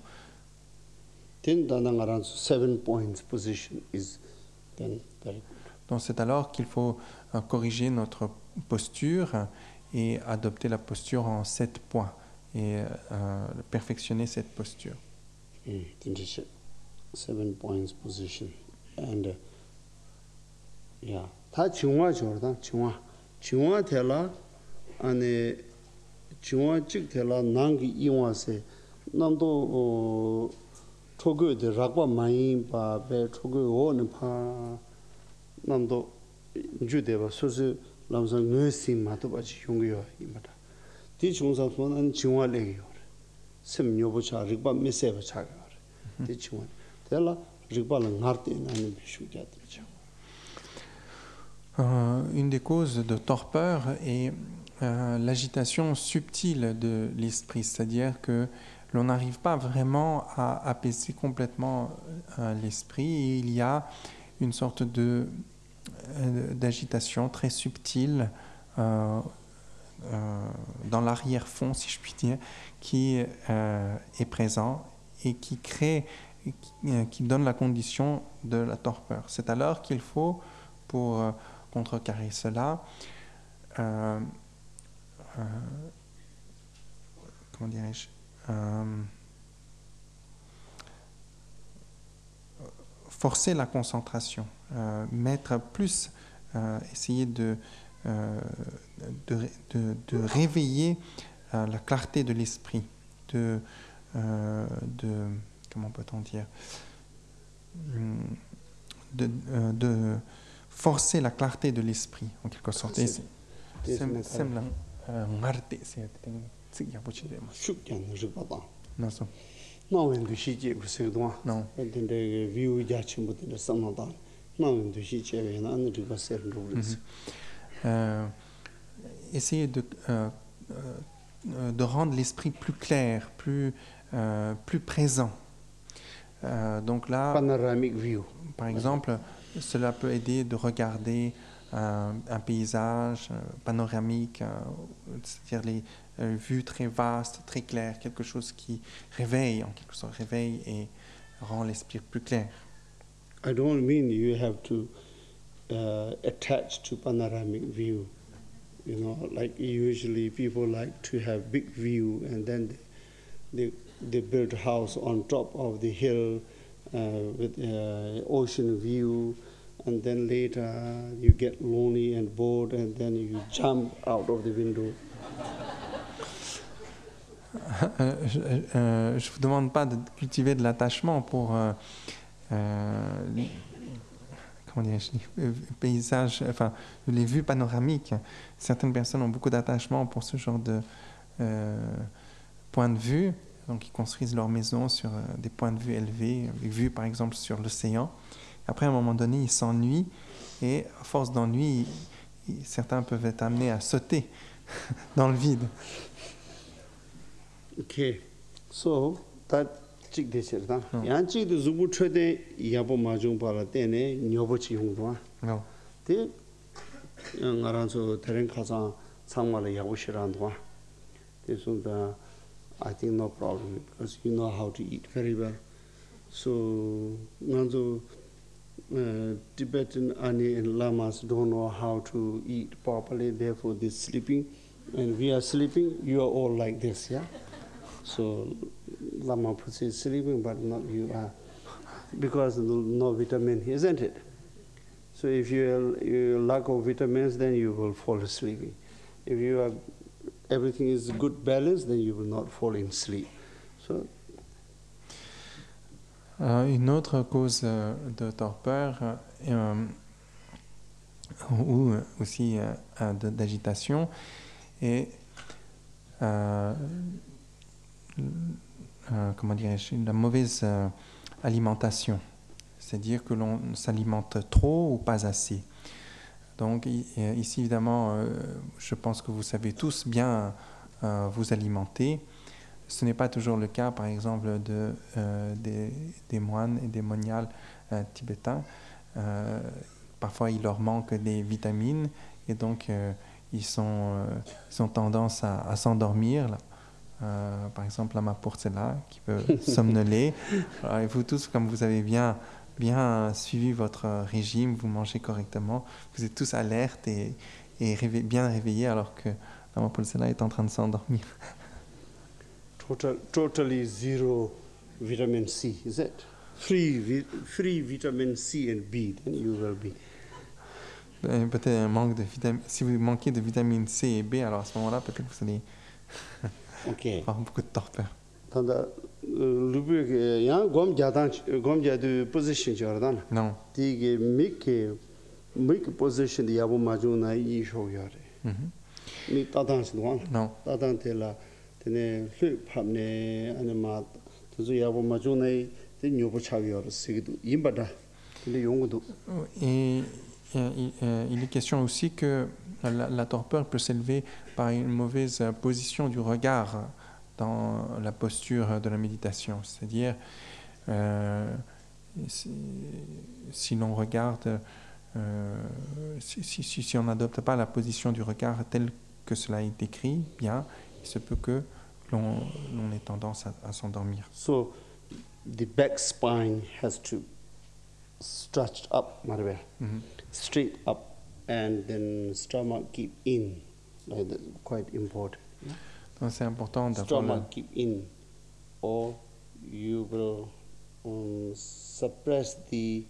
Donc c'est alors qu'il faut corriger notre posture et adopter la posture en 7 points et perfectionner cette posture. 7 points position and yeah ta chungwa jordan chungwa thela ane chungwa chik thela nang iwa se namdo chogo de rakwa mai ba be chogo o ne pa namdo jude ba sosu lamsa ngesi ma to ba chi yongyo imata ti chungsa so an chungwa le yo sem nyobo cha rikba mese ba cha ga ti chungwa thela rikba la ngarte na ne bishu ja de cha. Une des causes de torpeur est l'agitation subtile de l'esprit, c'est-à-dire que l'on n'arrive pas vraiment à apaiser complètement l'esprit et il y a une sorte d'agitation très subtile dans l'arrière-fond, si je puis dire, qui est présent et qui crée, qui donne la condition de la torpeur. C'est alors qu'il faut, pour contrecarrer cela, comment dirais-je, forcer la concentration, mettre plus, essayer de réveiller la clarté de l'esprit, comment peut-on dire, de forcer la clarté de l'esprit, en quelque sorte. essayer de rendre l'esprit plus clair, plus présent. Donc là, panoramic view. par exemple, cela peut aider de regarder un paysage panoramique, c'est-à-dire les vues très vastes, très claires, quelque chose qui réveille, en quelque sorte, réveille et rend l'esprit plus clair. I don't mean you have to attach to panoramic view. You know, like usually people like to have big view and then they build a house on top of the hill with ocean view, and then later you get lonely and bored and then you jump out of the window. Je ne vous demande pas de cultiver de l'attachement pour comment dirais-je, les paysages, enfin les vues panoramiques. Certaines personnes ont beaucoup d'attachement pour ce genre de point de vue, donc ils construisent leur maison sur des points de vue élevés, des vues par exemple sur l'océan. Après, à un moment donné, ils s'ennuient et à force d'ennui, certains peuvent être amenés à sauter dans le vide. Okay, so that chik de cher da yan chik de zubu chode yabo ma jung para tene nyobo chi hung do Non. te ngaran so tereng khasa sangma le yabo shiran do te so da I think no problem because you know how to eat very well. So nganzo Tibetan Ani and Lamas don't know how to eat properly, therefore they're sleeping. And we are sleeping, you are all like this, yeah? So Lama Pussy is sleeping, but not you are. Because no vitamin, isn't it? So if you lack of vitamins, then you will fall asleep. If you are, everything is good balance, then you will not fall in sleep. So une autre cause de torpeur ou aussi d'agitation est comment dirais-je, la mauvaise alimentation, c'est-à-dire que l'on s'alimente trop ou pas assez. Donc ici évidemment, je pense que vous savez tous bien vous alimenter. Ce n'est pas toujours le cas, par exemple, des moines et des moniales tibétains. Parfois, il leur manque des vitamines et donc ils ont tendance à s'endormir. Par exemple, Lama Purtsela qui peut somnoler. Et vous tous, comme vous avez bien suivi votre régime, vous mangez correctement, vous êtes tous alertes et bien réveillés alors que Lama Purtsela est en train de s'endormir. Totally zero vitamin C, is it? Free vitamin C and B, then you will be. Peut-être un manque de vitamine. Si vous manquez de vitamine C et B, alors à ce moment-là, peut-être que vous allez avoir beaucoup de torpeur. Tanda lubu yang gom jadu position jordan. Non. Tige make position di yabu majuna yi show yore. Ni tadan sidwan. Non. Tadan tela tene hlü phamne anema tuzu yabu majuna de nyobo chag yore sigidu yimbada tene yongudu. Et il est question aussi que la torpeur peut s'élever par une mauvaise position du regard dans la posture de la méditation. C'est-à-dire, si l'on regarde, si on n'adopte pas la position du regard telle que cela est écrit, bien, il se peut que l'on ait tendance à s'endormir. So, the back spine has to stretch up, straight up, and then stomach keep in. Like that's quite important. Donc c'est important d'avoir stomach keep in, or you will suppress the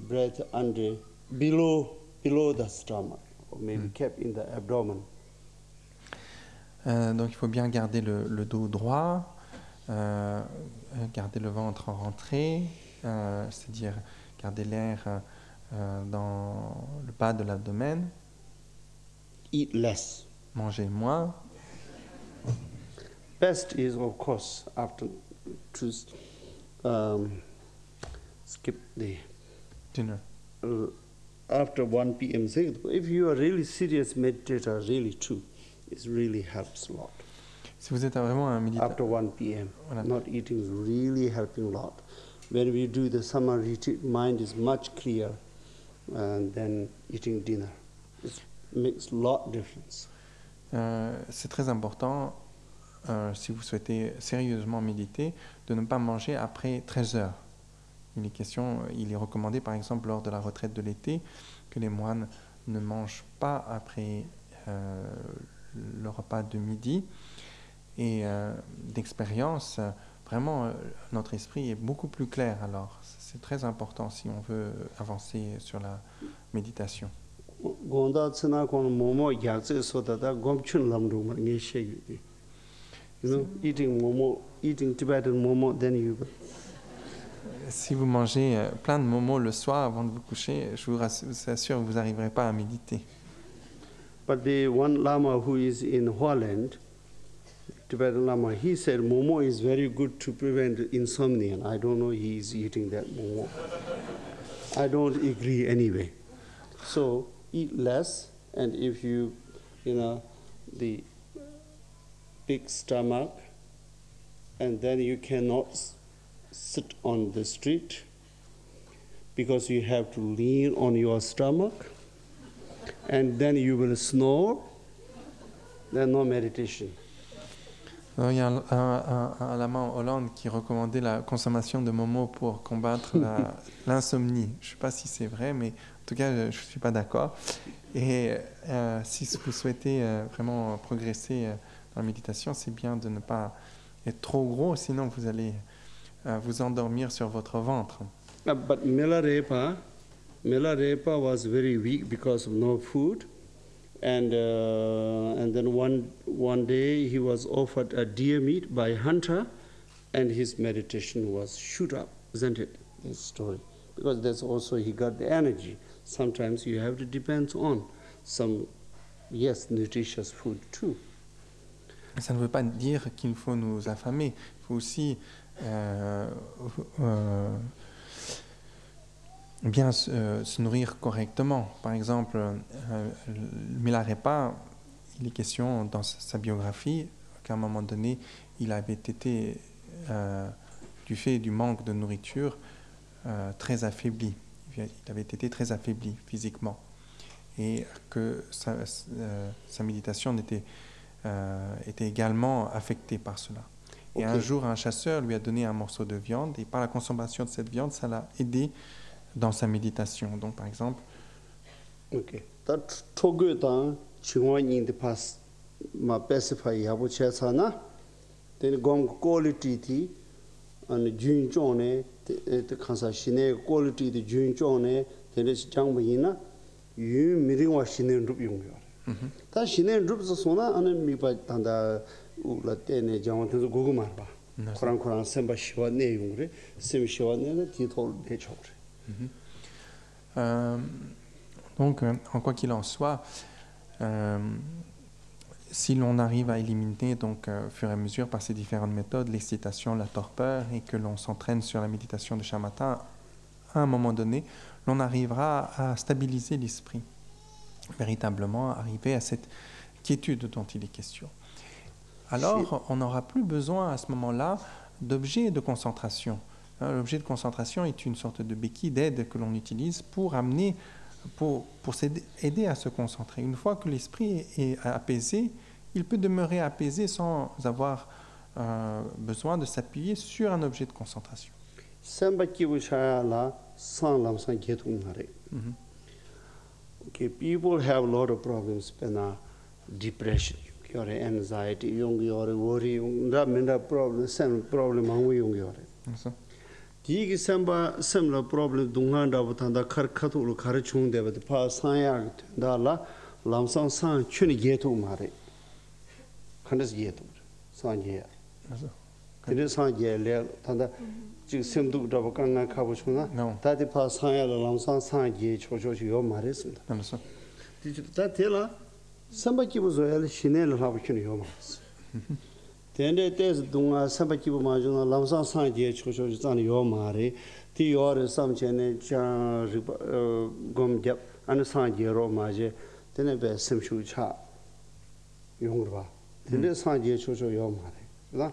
breath under below the stomach, or maybe kept in the abdomen. Donc il faut bien garder le dos droit, garder le ventre en rentrée, c'est-à-dire garder l'air dans le bas de l'abdomen. Eat less. Manger moins. Best is, of course, after to skip the dinner. after 1 p.m. If you are really serious meditator, really true, it really helps a lot. Si vous êtes vraiment un méditateur, After 1 p.m., Voilà. not eating is really helping a lot. When we do the summer retreat, mind is much clearer than eating dinner. It makes a lot difference. c'est très important, si vous souhaitez sérieusement méditer, de ne pas manger après 13 heures. Il est recommandé, par exemple, lors de la retraite de l'été, que les moines ne mangent pas après le repas de midi. Et d'expérience, vraiment, notre esprit est beaucoup plus clair. Alors, c'est très important si on veut avancer sur la méditation. Eating momo, eating Tibetan momo, then you. Si vous mangez plein de momos le soir avant de vous coucher, je vous assure que vous n'arriverez pas à méditer. But the one Lama who is in Holland, Tibetan Lama, he said momo is very good to prevent insomnia. I don't know he is eating that momo. I don't agree anyway. So eat less, and if you the big stomach, and then you cannot sit on the street because you have to lean on your stomach, and then you will snore, then no meditation. Il y a un lama en Hollande qui recommandait la consommation de momos pour combattre l'insomnie. Je ne sais pas si c'est vrai, mais en tout cas, je ne suis pas d'accord. Et si vous souhaitez vraiment progresser dans la méditation, c'est bien de ne pas être trop gros, sinon vous allez vous endormir sur votre ventre. But Milarepa was very weak because of no food. And then one day he was offered a deer meat by hunter, and his meditation was shoot up, isn't it? This story, because that's also he got the energy. Sometimes you have to depend on some, nutritious food too. Ça ne veut pas dire qu'il faut nous affamer. Il faut aussi bien se nourrir correctement. Par exemple, Milarepa, il est question dans sa biographie qu'à un moment donné, il avait été, du fait du manque de nourriture, très affaibli. Il avait été très affaibli physiquement. Et que sa méditation était également affectée par cela. Et un jour, un chasseur lui a donné un morceau de viande, et par la consommation de cette viande, ça l'a aidé dans sa méditation. Donc, par exemple... Okay. That togu chingwan in the past ma pacify yabu chesana then gong quality ti and jun chone the kansa shine quality the jun chone then is jang bina yu miring wa shine rup yung yo ta shine rup so sona an mi ba tanda ula tene jang to gugu mar ba koran semba shiwa ne yung re sem shiwa ne ti thol de chok. Donc, quoi qu'il en soit, si l'on arrive à éliminer, donc, au fur et à mesure, par ces différentes méthodes, l'excitation, la torpeur, et que l'on s'entraîne sur la méditation de shamatha, à un moment donné, l'on arrivera à stabiliser l'esprit, véritablement arriver à cette quiétude dont il est question. Alors, on n'aura plus besoin à ce moment-là d'objets de concentration. L'objet de concentration est une sorte de béquille d'aide que l'on utilise pour amener, pour aider à se concentrer. Une fois que l'esprit est apaisé, il peut demeurer apaisé sans avoir besoin de s'appuyer sur un objet de concentration. Okay, people have a lot of problems, depression, anxiety, worry, problem. Digi similar problem dunganda butanda karkatul karachung de but pa sanya dala lamsang san chuni getu mare khandas getu sanya kede sanya le tanda ji semdu da bakanga khabu chuna tadi pa sanya lamsang san ge chocho yo mare sin namso digi ta tela samba ki buzo yal shinel habu chuni yo mas Tende tes dunga samba kibu majuna lamsa sanje chocho zan yo mare Ti yore samchene cha gomjap anasan jero maje tene be semshu cha yongurba tene sanje chocho yomare la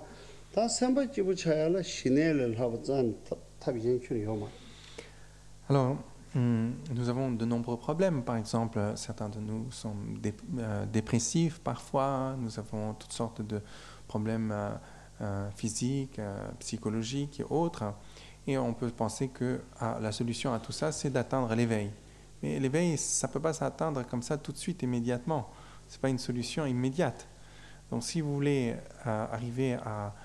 ta semba jibu chayala shinele labzan tabijin chur yomare. Alors, nous avons de nombreux problèmes. Par exemple, certains de nous sont dépressifs parfois. Nous avons toutes sortes de problèmes physiques, psychologiques et autres. Et on peut penser que la solution à tout ça, c'est d'atteindre l'éveil. Mais l'éveil, ça ne peut pas s'atteindre comme ça tout de suite, immédiatement. Ce n'est pas une solution immédiate. Donc si vous voulez arriver à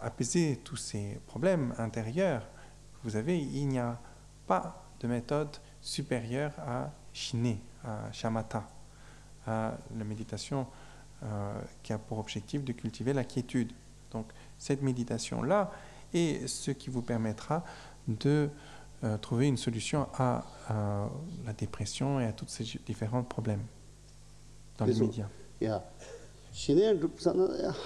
apaiser tous ces problèmes intérieurs, il n'y a pas de méthode supérieure à Shiné, à Shamatha, à la méditation qui a pour objectif de cultiver la quiétude. Donc cette méditation-là est ce qui vous permettra de trouver une solution à la dépression et à tous ces différents problèmes dans l'immédiat. Shiné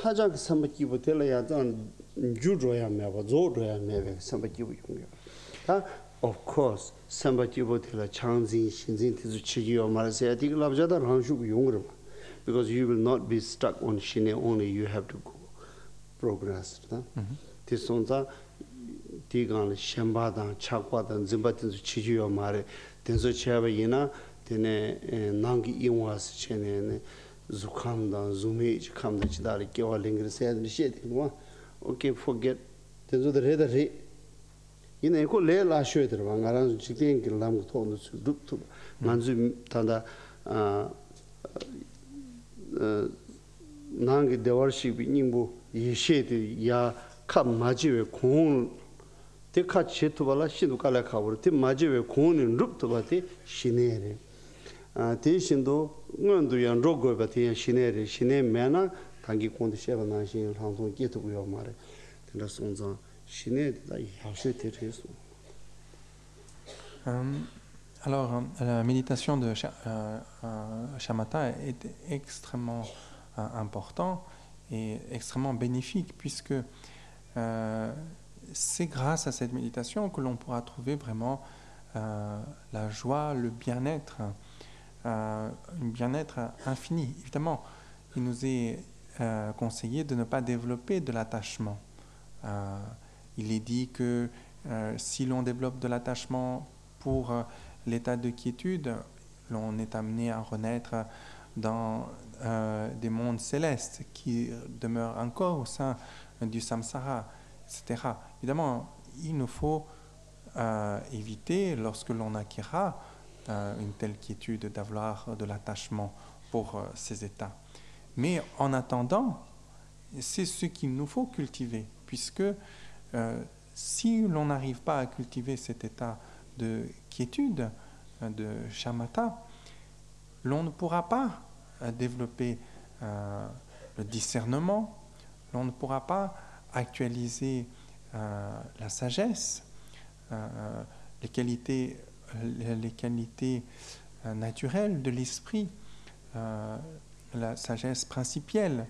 hajak sambakibu tela ya dan judroya meba zodroya mebe sambakibu yongyo. Of course, sambakibu tela changzin shinzin tizu chigiyo marase atik labjada rangshubu yongro, because you will not be stuck on Shiné only, you have to go progress. Tisonza tigan shembadan chakwadan zimbatinzu chigiyo mare tenzo cheba yina tene nangi inwas chene Zukamdan, Zumij, Kamda Chidari, Kewa Linger said, okay, forget. Tenzo the Reda Re. In a cool la shooter, Wangaran, Chicken, Lam Ton, Dup, Manzu Tanda Nangi, the worship Nimbu, Yeshit, Ya Kam Majive, Kun, the cut shit to Valashi to Kalakaur, Tim Majive, Kun, and Rup to Bati, Shinere. Tishindo, Nunduyan Rogo, but in Shinere, Shine Mana, Tangi Kondi Sheva Nashin, Hanton get to your mare. The Sonza, Shine, how should it is. Alors, la méditation de Shamatha est extrêmement important et extrêmement bénéfique puisque c'est grâce à cette méditation que l'on pourra trouver vraiment la joie, le bien-être, un bien-être infini. Évidemment, il nous est conseillé de ne pas développer de l'attachement. Il est dit que si l'on développe de l'attachement pour l'état de quiétude, l'on est amené à renaître dans des mondes célestes qui demeurent encore au sein du samsara, etc. Évidemment, il nous faut éviter, lorsque l'on acquérera une telle quiétude, d'avoir de l'attachement pour ces états. Mais en attendant, c'est ce qu'il nous faut cultiver, puisque si l'on n'arrive pas à cultiver cet état de quiétude, de shamatha, l'on ne pourra pas développer le discernement, l'on ne pourra pas actualiser la sagesse, les qualités naturelles de l'esprit, la sagesse principielle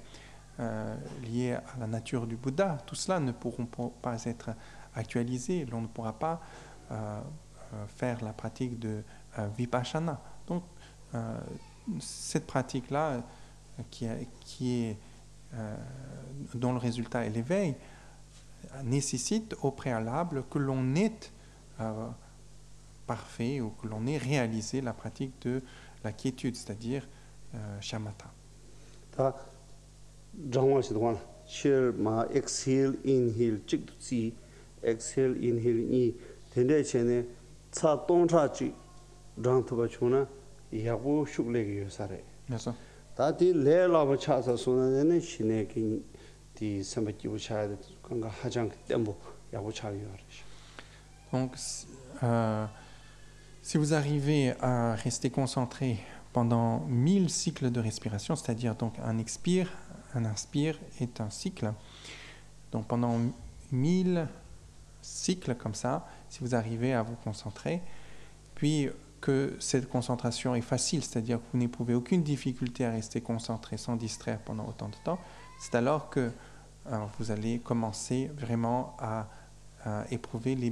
liée à la nature du Bouddha. Tout cela ne pourront pas être actualisés. L'on ne pourra pas faire la pratique de vipassana. Donc, cette pratique-là, dont le résultat est l'éveil, nécessite au préalable que l'on ait parfait ou que l'on ait réalisé la pratique de la quiétude, c'est-à-dire shamatha. Exhale, inhale, exhale, inhale, tende chene cha tongcha chi rang thoba chuna yabu shukle gi yosare. Bien sûr. Ta ti le la ba cha sa suna ne shine ki di sambaki bu cha de kanga hajang tembo yabu cha yore. Donc si vous arrivez à rester concentré pendant 1000 cycles de respiration, c'est-à-dire donc un expire, un inspire est un cycle. Donc pendant 1000 cycles comme ça, si vous arrivez à vous concentrer, puis que cette concentration est facile, c'est-à-dire que vous n'éprouvez aucune difficulté à rester concentré sans distraire pendant autant de temps, c'est alors que vous allez commencer vraiment à éprouver les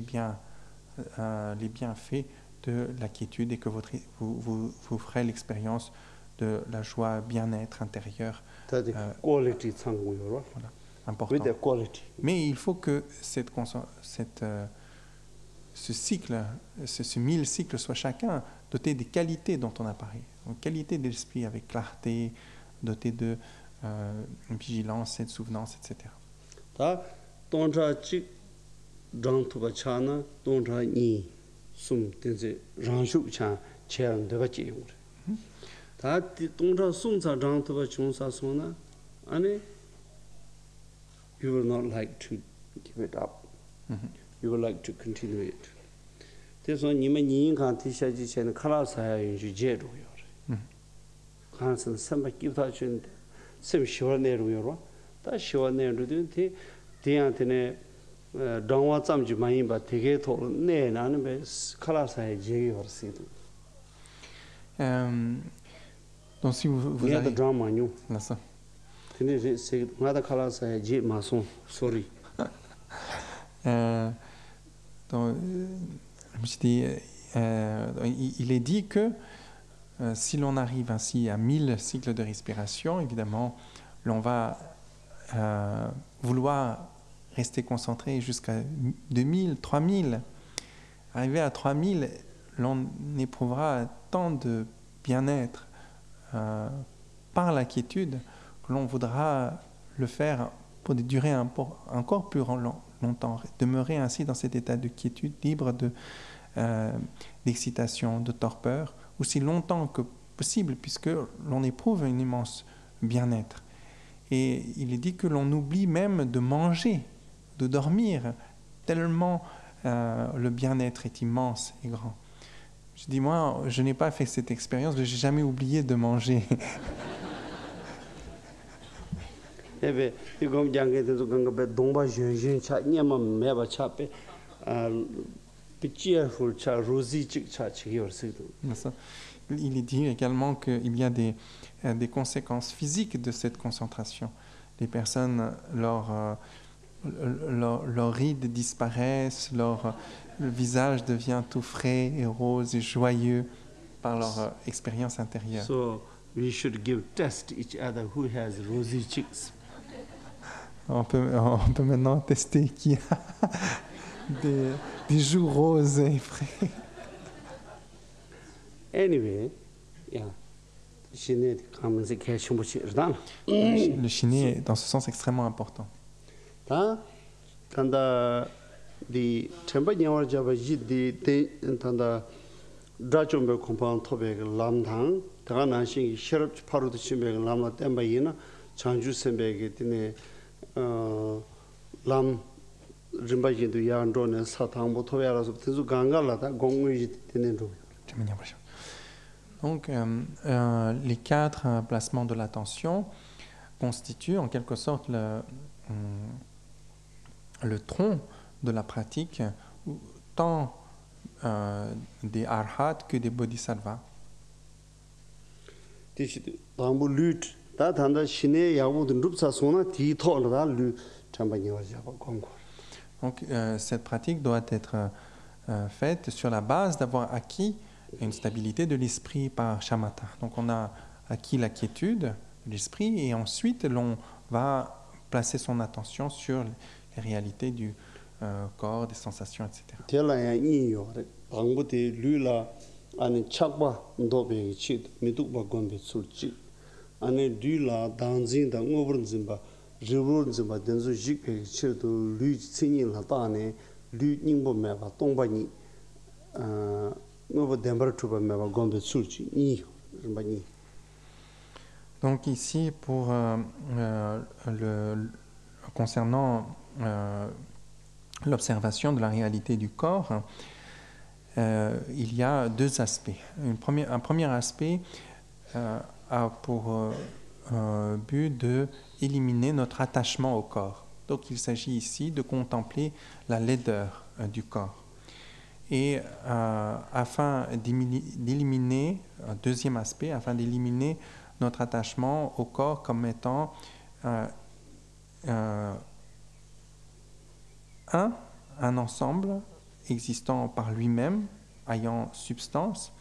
les bienfaits de la quiétude et que vous ferez l'expérience de la joie, bien-être intérieur 다들 quality 창고요. voilà, With important. the quality. Mais il faut que ce 1000 cycles soit chacun doté des qualités dont on a parlé. Une qualité de l'esprit avec clarté, doté de vigilance et de souvenance, etc. 다 동자직 장투가 차나 동자니 숨 된지 장슈차 체험 되가 지용. 다 동자 숨사 장투가 중사 소나 아니 you will not like to give it up. You will like to continue it. 그래서 님은 인간 티셔지 전에 칼라사야 인지 제로요. 간선 선바 기타 준데 sem 시원내로요. 다 시원내로도 대한테네 당와 잠지 많이 봐 되게 도네 나는 배 칼라사야 제요 버스도. Donc si vous avez arrivez... drama new. Là, ça. 근데 제 나다 칼라사야 제 마송 sorry. Donc, je dis, il est dit que si l'on arrive ainsi à 1000 cycles de respiration, évidemment, l'on va vouloir rester concentré jusqu'à 2000, 3000. Arrivé à 3000, l'on éprouvera tant de bien-être par la quiétude que l'on voudra le faire pour des durées encore plus longtemps, demeurer ainsi dans cet état de quiétude, libre d'excitation, de torpeur, aussi longtemps que possible, puisque l'on éprouve un immense bien-être. Et il est dit que l'on oublie même de manger, de dormir, tellement le bien-être est immense et grand. Je dis, moi, je n'ai pas fait cette expérience, je n'ai jamais oublié de manger. 에베 이거 장게도 간거 동바 ჟön 차 냐만 매바 차페 피치아풀 차 로지 차 치기어스도. Il est dit également qu'il y a des conséquences physiques de cette concentration. Les personnes, leurs rides disparaissent, le visage devient tout frais et rose et joyeux par leur expérience intérieure. So we should give test each other who has rosy cheeks. On peut maintenant tester qui a des joues roses et frais. Anyway, yeah. Le chiner est dans ce sens extrêmement important. Tanda di temba nyawar jaba di tanda drachombe compound tobe lamdang daga nansing sherap parudu chimbe lamla temba yina changju sembe tine lam rimba jindu yandro ne satang bo tobe araso tenzu gangala da gongui tine ro. Donc, les 4 placements de l'attention constituent en quelque sorte le tronc de la pratique, tant des arhats que des bodhisattvas. Donc, cette pratique doit être faite sur la base d'avoir acquis une stabilité de l'esprit par shamatha. Donc on a acquis la quiétude de l'esprit et ensuite l'on va placer son attention sur les réalités du corps, des sensations, etc. Donc ici, concernant l'observation de la réalité du corps, il y a 2 aspects. Un premier aspect a pour but d'éliminer notre attachement au corps. Donc il s'agit ici de contempler la laideur du corps. Et afin d'éliminer, un deuxième aspect, afin d'éliminer notre attachement au corps comme étant un ensemble existant par lui-même, ayant substance,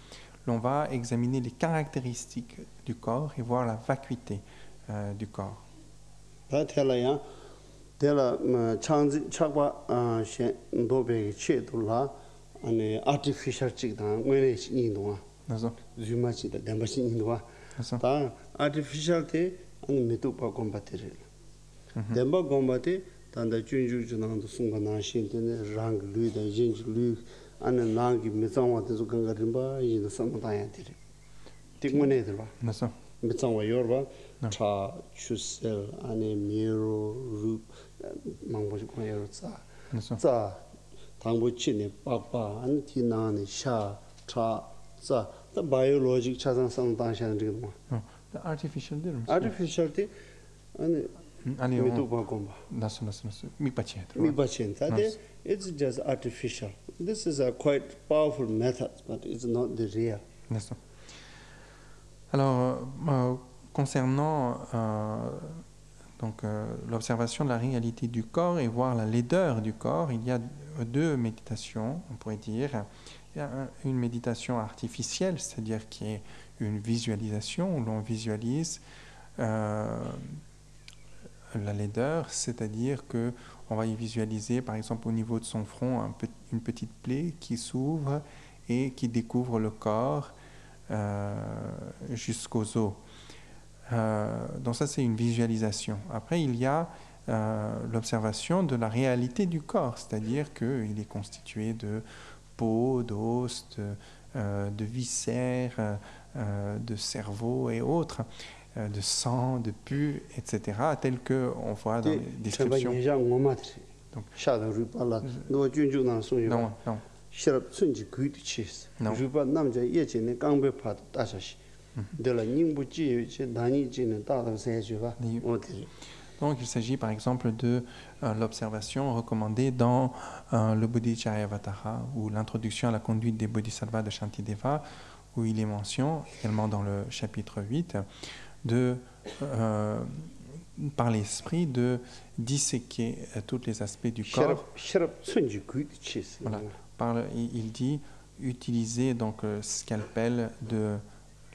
l'on va examiner les caractéristiques du corps et voir la vacuité du corps. 다 텔라야 텔라 창지 착바 셴 도베 체돌라 아니 artificial 찍다 뭐네 신이도와 D'accord. 주마치다 담바신이도와 다 artificial 때 아니 메토파 콤바테르 덴바 콤바테 단다 준주주나도 순간나 신데네 랑 루이다 진주 루 아니 나기 메상와도 강가림바 이는 상다야 되리 틱문에들바 D'accord. 메상와 요르바 차 추셀 아니 미로 루 망보지 고여자 자 당보치네 빠빠 안티나니 샤차자 the biologic 차상 상당시하는 지금 뭐 The artificial değil mi? artificial 때 아니 Allez, 메도 바곰바 nasıl. Mikpaçet. 미바첸타데 it's just artificial. This is a quite powerful method, but it's not the real. D'accord. Alors, concernant l'observation de la réalité du corps et voir la laideur du corps, il y a deux méditations, on pourrait dire. Il y a une méditation artificielle, c'est-à-dire qui est une visualisation où l'on visualise la laideur, c'est-à-dire que on va y visualiser, par exemple, au niveau de son front, une petite plaie qui s'ouvre et qui découvre le corps jusqu'aux os. Donc ça, c'est une visualisation. Après, il y a l'observation de la réalité du corps, c'est-à-dire qu'il est constitué de peau, d'os, de viscères, de cerveau et autres, de sang, de pus, etc., tel qu'on voit dans les descriptions. Donc, non, non. Donc il s'agit par exemple de l'observation recommandée dans le Bodhicharyavatara ou l'introduction à la conduite des Bodhisattvas de Shantideva, où il est mention, également dans le chapitre 8, par l'esprit de disséquer tous les aspects du corps. Voilà. Il dit utiliser donc le scalpel de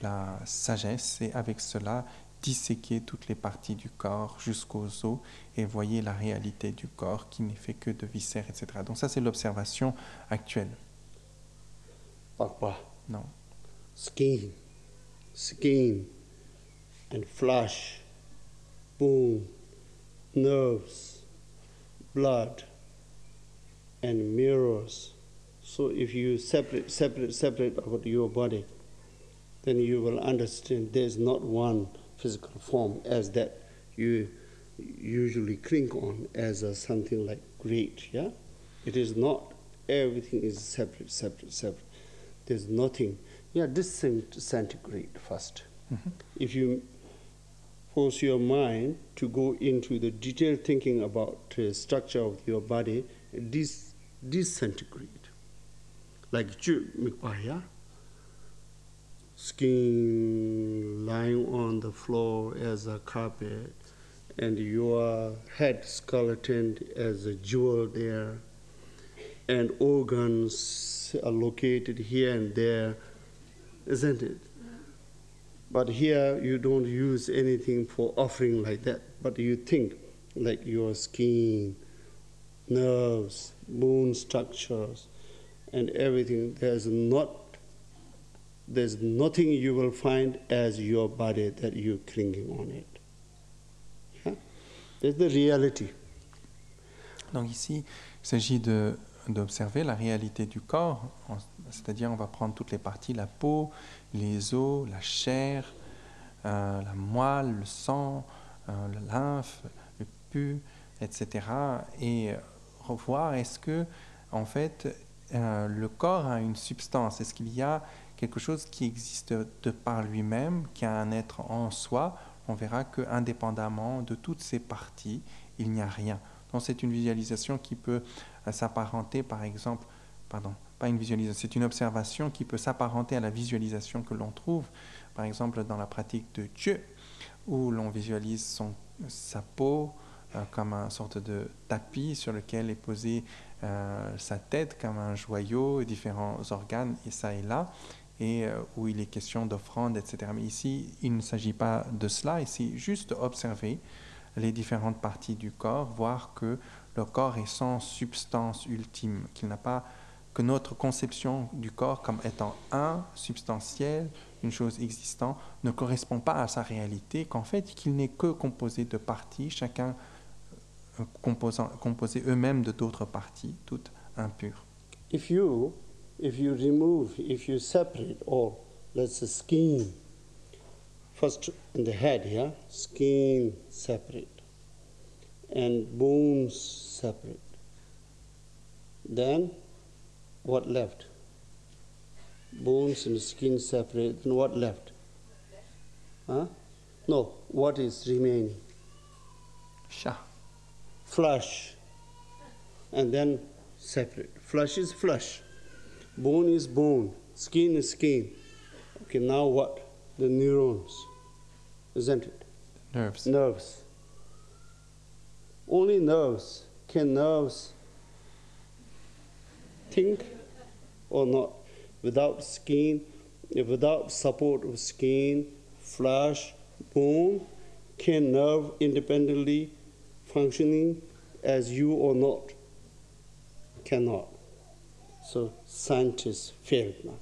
la sagesse et avec cela disséquer toutes les parties du corps jusqu'aux os et voyez la réalité du corps qui n'est fait que de viscères, etc. Donc ça c'est l'observation actuelle. Non. Skin and flesh, bone, nerves, blood, and mirrors. So if you separate about your body, then you will understand there's not one physical form as that you usually cling on as a something like great, yeah? It is not. Everything is separate. There's nothing. Yeah, disintegrate first. Mm-hmm. If you force your mind to go into the detailed thinking about the structure of your body, disintegrate. Like mikpaya, skin lying on the floor as a carpet, and your head skeleton as a jewel there, and organs are located here and there, isn't it? But here you don't use anything for offering like that, but you think like your skin, nerves, bone structures, and everything. There's nothing you will find as your body that you're clinging on it. Yeah? That's the reality. Donc ici, il s'agit d'observer la réalité du corps, c'est-à-dire on va prendre toutes les parties, la peau, les os, la chair, la moelle, le sang, le lymphe, le pus, etc. et revoir est-ce que en fait le corps a une substance, est-ce qu'il y a quelque chose qui existe de par lui-même, qui a un être en soi. On verra que indépendamment de toutes ces parties, il n'y a rien. Donc c'est une visualisation qui peut s'apparenter, par exemple, pas une visualisation, c'est une observation qui peut s'apparenter à la visualisation que l'on trouve, par exemple, dans la pratique de Dieu, où l'on visualise sa peau comme une sorte de tapis sur lequel est posée sa tête comme un joyau, différents organes, et ça et là, et où il est question d'offrande, etc. Mais ici, il ne s'agit pas de cela, ici, juste observer les différentes parties du corps, voir que le corps est sans substance ultime, qu'il n'a pas que notre conception du corps comme étant un, substantiel, une chose existante, ne correspond pas à sa réalité, qu'en fait, qu'il n'est que composé de parties, chacun composé eux-mêmes de d'autres parties, toutes impures. If you remove, if you separate all, let's say skin, first in the head, yeah, skin separate, and bones separate, then what left? Bones and skin separate, then what left? Huh? No, what is remaining? Chat. Flesh, and then separate. Flesh is flesh, bone is bone, skin is skin. Okay, now what? The neurons, isn't it? Nerves. Nerves. Only nerves. Can nerves think or not? Without skin, without support of skin, flesh, bone, can nerve independently functioning as you or not? Cannot. So scientists failed now,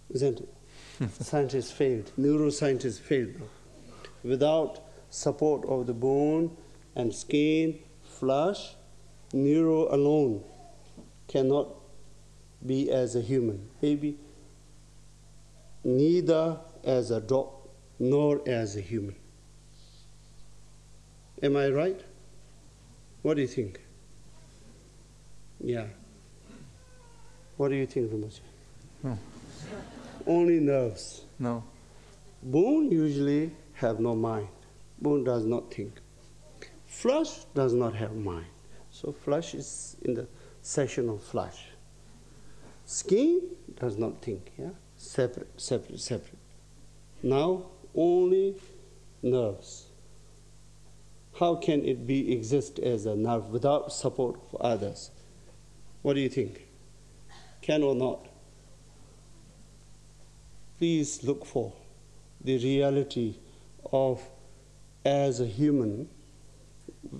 isn't it? Scientists failed. Neuroscientists failed now. Without support of the bone and skin, flesh, neuro alone cannot be as a human. Maybe neither as a dog nor as a human. Am I right? What do you think? Yeah. What do you think, Ramaji? No. Only nerves. No. Bone usually have no mind. Bone does not think. Flesh does not have mind. So flesh is in the section of flesh. Skin does not think. Yeah? Separate. Now only nerves. How can it be exist as a nerve without support of others? What do you think? Can or not? Please look for the reality of as a human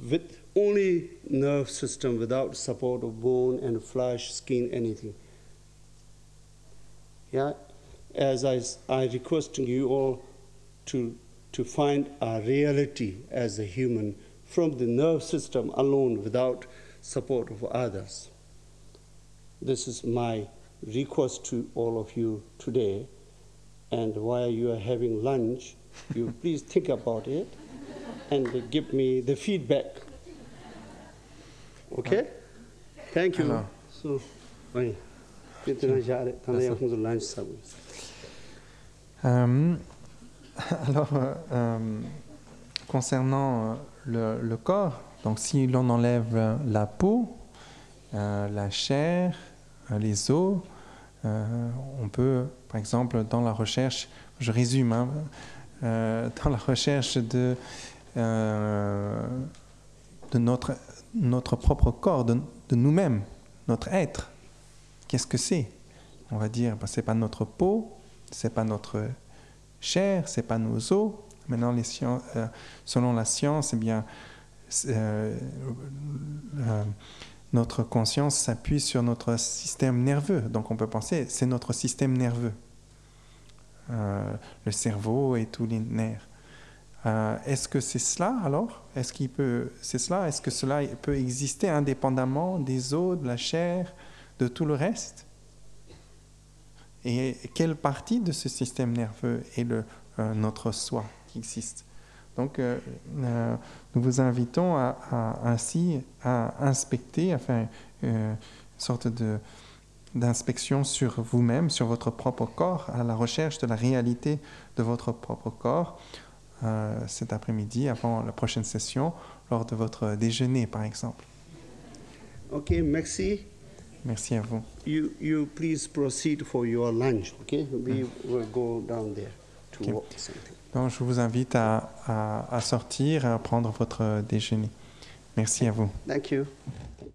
with only nerve system without support of bone and flesh, skin, anything. Yeah, as I requesting you all to find a reality as a human from the nerve system alone without support of others. This is my request to all of you today. And while you are having lunch, you please think about it and give me the feedback. Okay? Thank you. Alors. So, oui. Lunch. Alors, concernant le corps, donc si l'on enlève la peau, la chair, les os, on peut, par exemple, dans la recherche, je résume, dans la recherche de notre propre corps, de nous-mêmes, notre être, qu'est-ce que c'est? On va dire, c'est pas notre peau, c'est pas notre chair, c'est pas nos os. Maintenant, selon la science, eh bien, notre conscience s'appuie sur notre système nerveux. Donc on peut penser, c'est notre système nerveux. Le cerveau et tous les nerfs. Est-ce que c'est cela alors? Est-ce que cela peut exister indépendamment des os, de la chair, de tout le reste? Et quelle partie de ce système nerveux est notre soi qui existe? Donc, nous vous invitons ainsi à inspecter, à faire une sorte d'inspection sur vous-même, sur votre propre corps, à la recherche de la réalité de votre propre corps cet après-midi, avant la prochaine session, lors de votre déjeuner, par exemple. Ok, merci. Merci à vous. You please proceed for your lunch, okay? We will go down there to walk something. Donc, je vous invite à sortir, à prendre votre déjeuner. Merci à vous. Thank you.